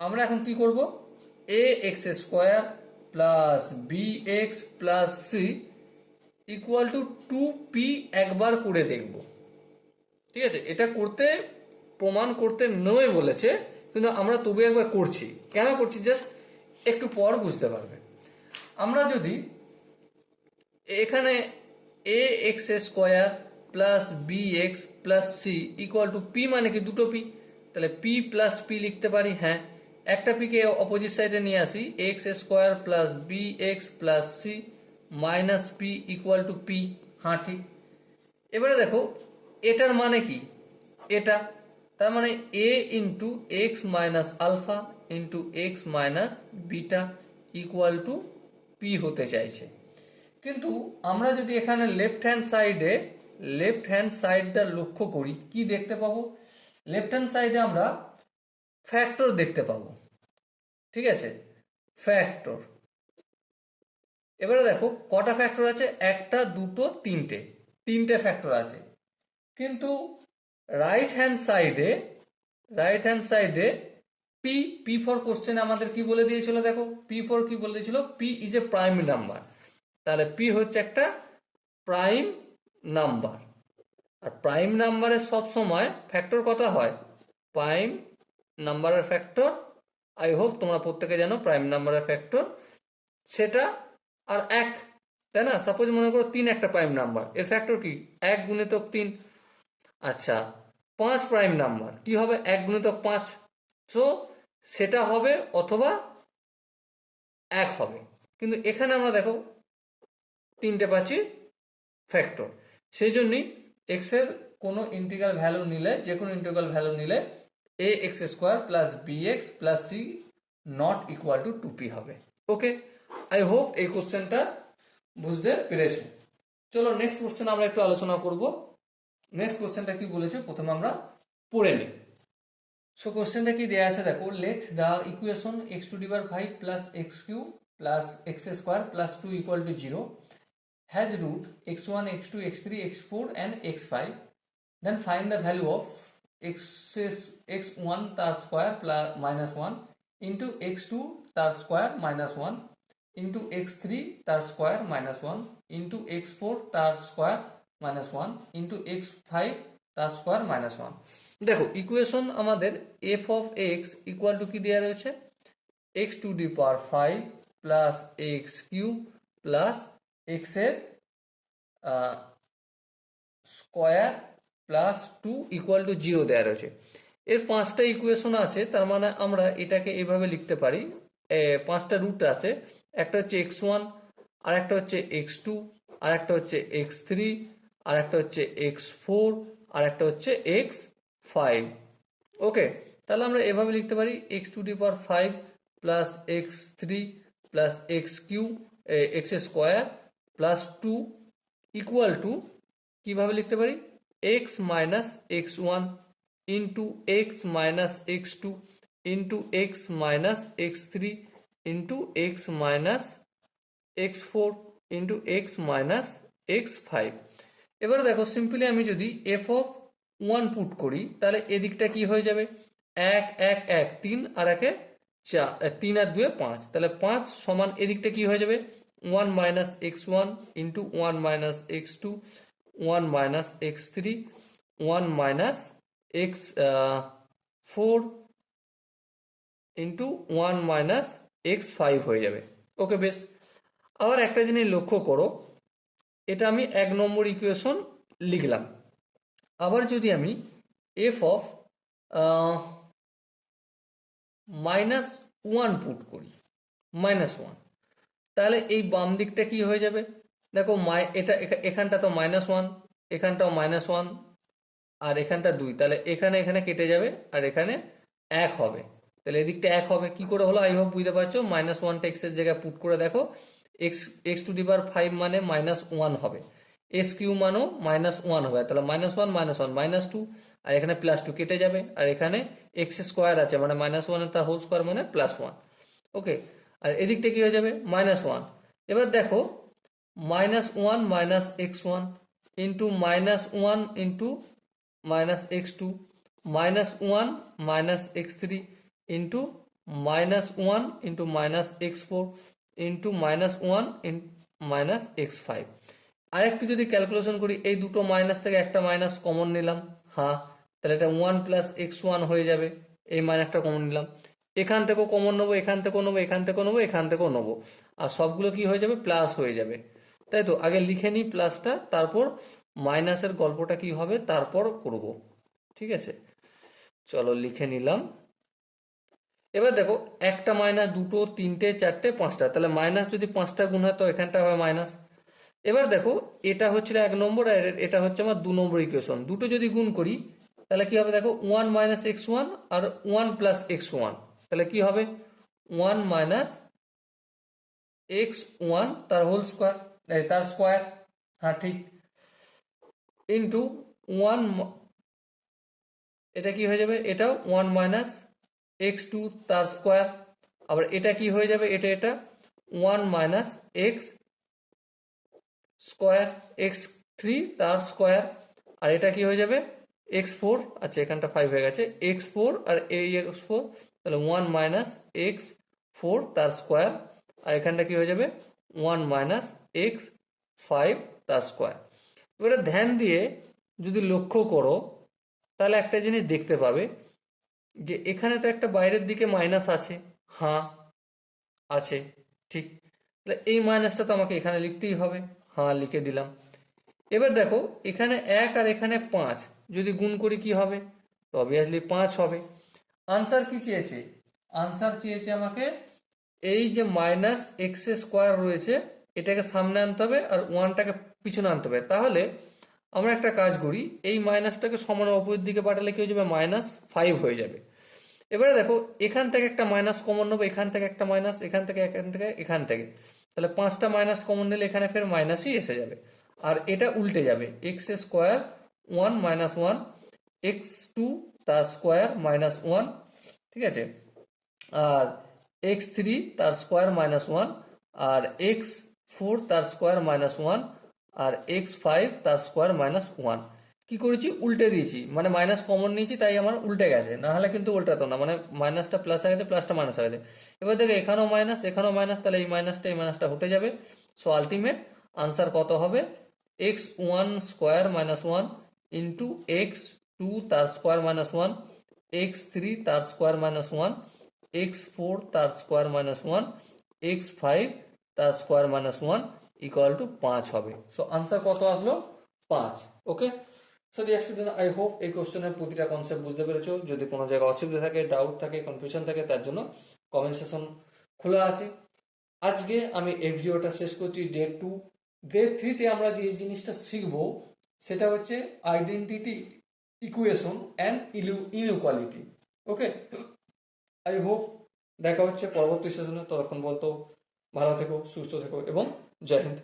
আমরা এখন কি করব? A x square plus B x plus c equal to 2p একবার করে দেখব। ঠিক আছে, এটা করতে প্রমাণ করতে নয় বলেছে, কিন্তু আমরা তবু একবার করছি। কেন করছি জাস্ট একটু পর বুঝতে পারবে। আমরা যদি এখানে a x square plus B x plus c equal to p মানে কি দুটো পি, তাহলে পি প্লাস পি লিখতে পারি। হ্যাঁ, একটা পিকে অপোজিট সাইডে নিয়ে আসি, x square plus B x plus c minus p equal to p. হ্যাঁ, ঠিক। এবারে দেখো এটার মানে কি? এটা তার মানে a into x minus alpha into x minus beta equal to p হতে চাইছে। কিন্তু আমরা যদি এখানে লেফট হ্যান্ড সাইডটা লক্ষ্য করি, কি দেখতে পাবো? লেফট হ্যান্ড সাইডে আমরা ফ্যাক্টর দেখতে পাবো। ঠিক আছে, ফ্যাক্টর। এবারে দেখো কটা ফ্যাক্টর আছে? একটা, দুটো, তিনটে ফ্যাক্টর আছে। কিন্তু রাইট হ্যান্ড সাইডে পি পি ফর কোশ্চেন আমাদের কি বলে দিয়েছিল? দেখো পি ফর কি বলে দিয়েছিল? P is a prime number. তাহলে পি হচ্ছে একটা প্রাইম নাম্বার। আর প্রাইম নাম্বারের সব সময় ফ্যাক্টর কত হয়? প্রাইম নাম্বারের ফ্যাক্টর, আই হোপ তোমরা প্রত্যেকে জানো প্রাইম নাম্বারের ফ্যাক্টর সেটা আর 1, তাই না? সাপোজ মনে করো 3 একটা প্রাইম নাম্বার, এর ফ্যাক্টর কি? 1 গুণিতক 3। আচ্ছা, 5 প্রাইম নাম্বার, কি হবে? 1 গুণিতক 5। সো সেটা হবে অথবা 1 হবে। কিন্তু এখানে আমরা দেখো 3টে পাচ্ছি ফ্যাক্টর। সেই জন্যই এক্স এর কোনো ইন্টিগ্রাল ভ্যালু নিলে, যে কোনো ইন্টিগ্রাল ভ্যালু নিলে a x square plus B x plus c not equal to 2p হবে। ওকে, আই হোপ এই কোশ্চেনটা বুঝতে পেরেছো। চলো নেক্সট কোশ্চেন আমরা একটু আলোচনা করব। নেক্সট কোশ্চেনটা কি বলেছে প্রথমে আমরা পড়ে নিই। সো কোশ্চেনটা কি দেয়া আছে দেখো, let the equation x to the power 5 plus x cube plus x square plus 2 equal to 0 has root x1, x2, x3, x4 and x5. Then find the value of x1 tar square plus minus 1 into x2 tar square minus 1 into x3 tar square minus 1 into x4 tar square minus 1 into x5 tar square minus 1. দেখো ইকুয়েশন আমাদের f of x equal to কি দেওয়া রয়েছে? x to the power 5 plus x cube plus x এর স্কোয়ার প্লাস 2 ইকুয়াল টু 0 দেওয়া রয়েছে। এর 5টা ইকুয়েশন আছে, তার মানে আমরা এটাকে এভাবে লিখতে পারি, 5টা রুট আছে। একটা হচ্ছে x1, আর একটা হচ্ছে x2, আর একটা হচ্ছে x3, আর একটা হচ্ছে x4, আর একটা হচ্ছে x5। ওকে, তাহলে আমরা এভাবে লিখতে পারি x to the power 5 plus x3 plus x cube x square plus 2 equal to কিভাবে লিখতে পারি, x minus x one into x minus x two into x minus x three into x minus x four into x minus x five. এবারে দেখো সিম্পলি আমি যদি এফ অফ ওয়ান পুট করি তাহলে এদিকটা কি হয়ে যাবে, এক এক এক তিন আর একে চার, তিন আর দুয়ে পাঁচ, তাহলে পাঁচ সমান এদিকটা কি হয়ে যাবে one minus x one into one minus x two one minus x three one minus x four into one minus x five হয়ে যাবে। ওকে বেশ, আবার একটা জিনিস লক্ষ্য করো, এটা আমি 1 নম্বর ইকুয়েশন লিখলাম। আবার যদি আমি F of minus one put করি, মাইনাস ওয়ান, তাহলে এই বাম দিকটা কি হয়ে যাবে, দেখো এটা এখানটা তো মাইনাস ওয়ান, এখানটাও মাইনাস ওয়ান, আর এখানটা দুই, তাহলে এখানে এখানে কেটে যাবে আর এখানে এক হবে, তাহলে এদিকটা এক হবে। কি করে হলো আই হোপ বুঝতে পারছো, মাইনাস ওয়ানটা এক্স এর জায়গায় পুট করে দেখো, x x to the power five মানে মাইনাস ওয়ান হবে, এক্স কিউ মানও মাইনাস ওয়ান হবে, তাহলে মাইনাস ওয়ান মাইনাস টু, আর এখানে প্লাস টু কেটে যাবে, আর এখানে এক্স স্কোয়ার আছে মানে মাইনাস ওয়ান তার হোল স্কোয়ার মানে প্লাস ওয়ান। ওকে, আর এদিকটা কি হয়ে যাবে মাইনাস ওয়ান। এবার দেখো minus one minus x one into minus one into minus x two minus one minus x three into minus one into minus x four into minus one minus x five. আর একটু যদি ক্যালকুলেশন করি, এই দুটো মাইনাস থেকে একটা মাইনাস কমন নিলাম, হ্যাঁ তাহলে এটা ওয়ান প্লাস এক্স ওয়ান হয়ে যাবে, এই মাইনাসটা কমন নিলাম, এখান থেকেও কমন নেবো, এখান থেকেও নেবো, এখান থেকেও নেবো, এখান থেকেও নেবো, আর সবগুলো কি হয়ে যাবে প্লাস হয়ে যাবে, তাই তো। আগে লিখে নিই প্লাসটা, তারপর মাইনাসের গল্পটা কি হবে তারপর করব, ঠিক আছে। চলো লিখে নিলাম। এবার দেখো একটা মাইনাস, দুটো, তিনটে, চারটে, পাঁচটা, তাহলে মাইনাস যদি পাঁচটা গুণ হয় তো এখানটা হবে মাইনাস। এবার দেখো এটা হচ্ছিল 1 নম্বর আর এটা হচ্ছে আমার 2 নম্বর ইকুয়েশন, দুটো যদি গুণ করি তাহলে কি হবে দেখো ওয়ান মাইনাস এক্স ওয়ান আর ওয়ান প্লাস এক্স ওয়ান, তাহলে কি হবে ওয়ান মাইনাস এক্স ওয়ান তার হোল স্কোয়ার, তার স্কোয়ার, হ্যাঁ ঠিক, ইন্টু ওয়ান, এটা কি হয়ে যাবে এটাও ওয়ান মাইনাস এক্স টু তার স্কোয়ার, আবার এটা কি হয়ে যাবে এটা one minus X square x three তার স্কোয়ার, আর এটা কি হয়ে যাবে এক্স ফোর, আচ্ছা এখানটা ফাইভ হয়ে গেছে, এক্স ফোর আর এই এক্স ফোর, তাহলে ওয়ান মাইনাস এক্স ফোর তার স্কোয়ার, আর এখানটা কি হয়ে যাবে ওয়ান মাইনাস এক্স ফাইভ তার স্কোয়ার। এবারে ধ্যান দিয়ে যদি লক্ষ্য করো তাহলে একটা জিনিস দেখতে পাবে যে এখানে তো একটা বাইরের দিকে মাইনাস আছে, হ্যাঁ আছে ঠিক, তাহলে এই মাইনাসটা তো আমাকে এখানে লিখতেই হবে, হ্যাঁ লিখে দিলাম। এবার দেখো এখানে এক আর এখানে পাঁচ যদি গুণ করি কি হবে, তো অবভিয়াসলি পাঁচ হবে। আনসার কি চেয়েছে, আনসার চেয়েছে আমাকে এই যে মাইনাস এক্স স্কোয়ার রয়েছে এটাকে সামনে আনতে হবে আর ওয়ানটাকে পিছনে আনতে হবে, তাহলে আমরা একটা কাজ করি, এই মাইনাসটাকে সমান অপরের দিকে পাঠালে কি হয়ে যাবে মাইনাস ফাইভ হয়ে যাবে। এবারে দেখো এখান থেকে একটা মাইনাস কমন নেবো, এখান থেকে একটা মাইনাস, এখান থেকে এখান থেকে, তাহলে পাঁচটা মাইনাস কমন নিলে এখানে ফের মাইনাসই এসে যাবে, আর এটা উল্টে যাবে x square one minus one x two তার স্কোয়ার মাইনাস ওয়ান, ঠিক আছে, আর এক্স থ্রি তার স্কোয়ার মাইনাস ওয়ান, আর এক্স ফোর তার স্কোয়ার মাইনাস ওয়ান, আর এক্স ফাইভ তার স্কোয়ার মাইনাস ওয়ান। কি করেছি উল্টে দিয়েছি, মানে মাইনাস কমন নিয়েছি তাই আমার উল্টে গেছে, না হলে কিন্তু উল্টাতো না, মানে মাইনাসটা প্লাস হয়ে গেছে প্লাসটা মাইনাস হয়ে গেছে। এবার দেখো এখানেও মাইনাস, তাহলে এই মাইনাসটা হটে যাবে। সো আলটিমেট আনসার কত হবে x one square minus one into x two তার square minus one x three তার square minus one x four তার square minus one x five তার square minus one equal to পাঁচ হবে। সো আনসার কত আসলো পাঁচ। Okay, so dear student I hope এই কোশ্চেনের প্রতিটা কনসেপ্ট বুঝতে পেরেছো। যদি কোনো জায়গায় অসুবিধা থাকে, ডাউট থাকে, কনফিউশন থাকে, তার জন্য কমেন্ট সেকশন খোলা আছে। আজকে আমি এই ভিডিওটা শেষ করছি। ডে 2, ডে 3-তে আমরা যে জিনিসটা শিখবো সেটা হচ্ছে identity equation and inequality. Okay, I hope দেখা হচ্ছে পরবর্তী সেশনে, ততক্ষণ বলতো ভালো থেকো, সুস্থ থেকো এবং জয় হিন্দ।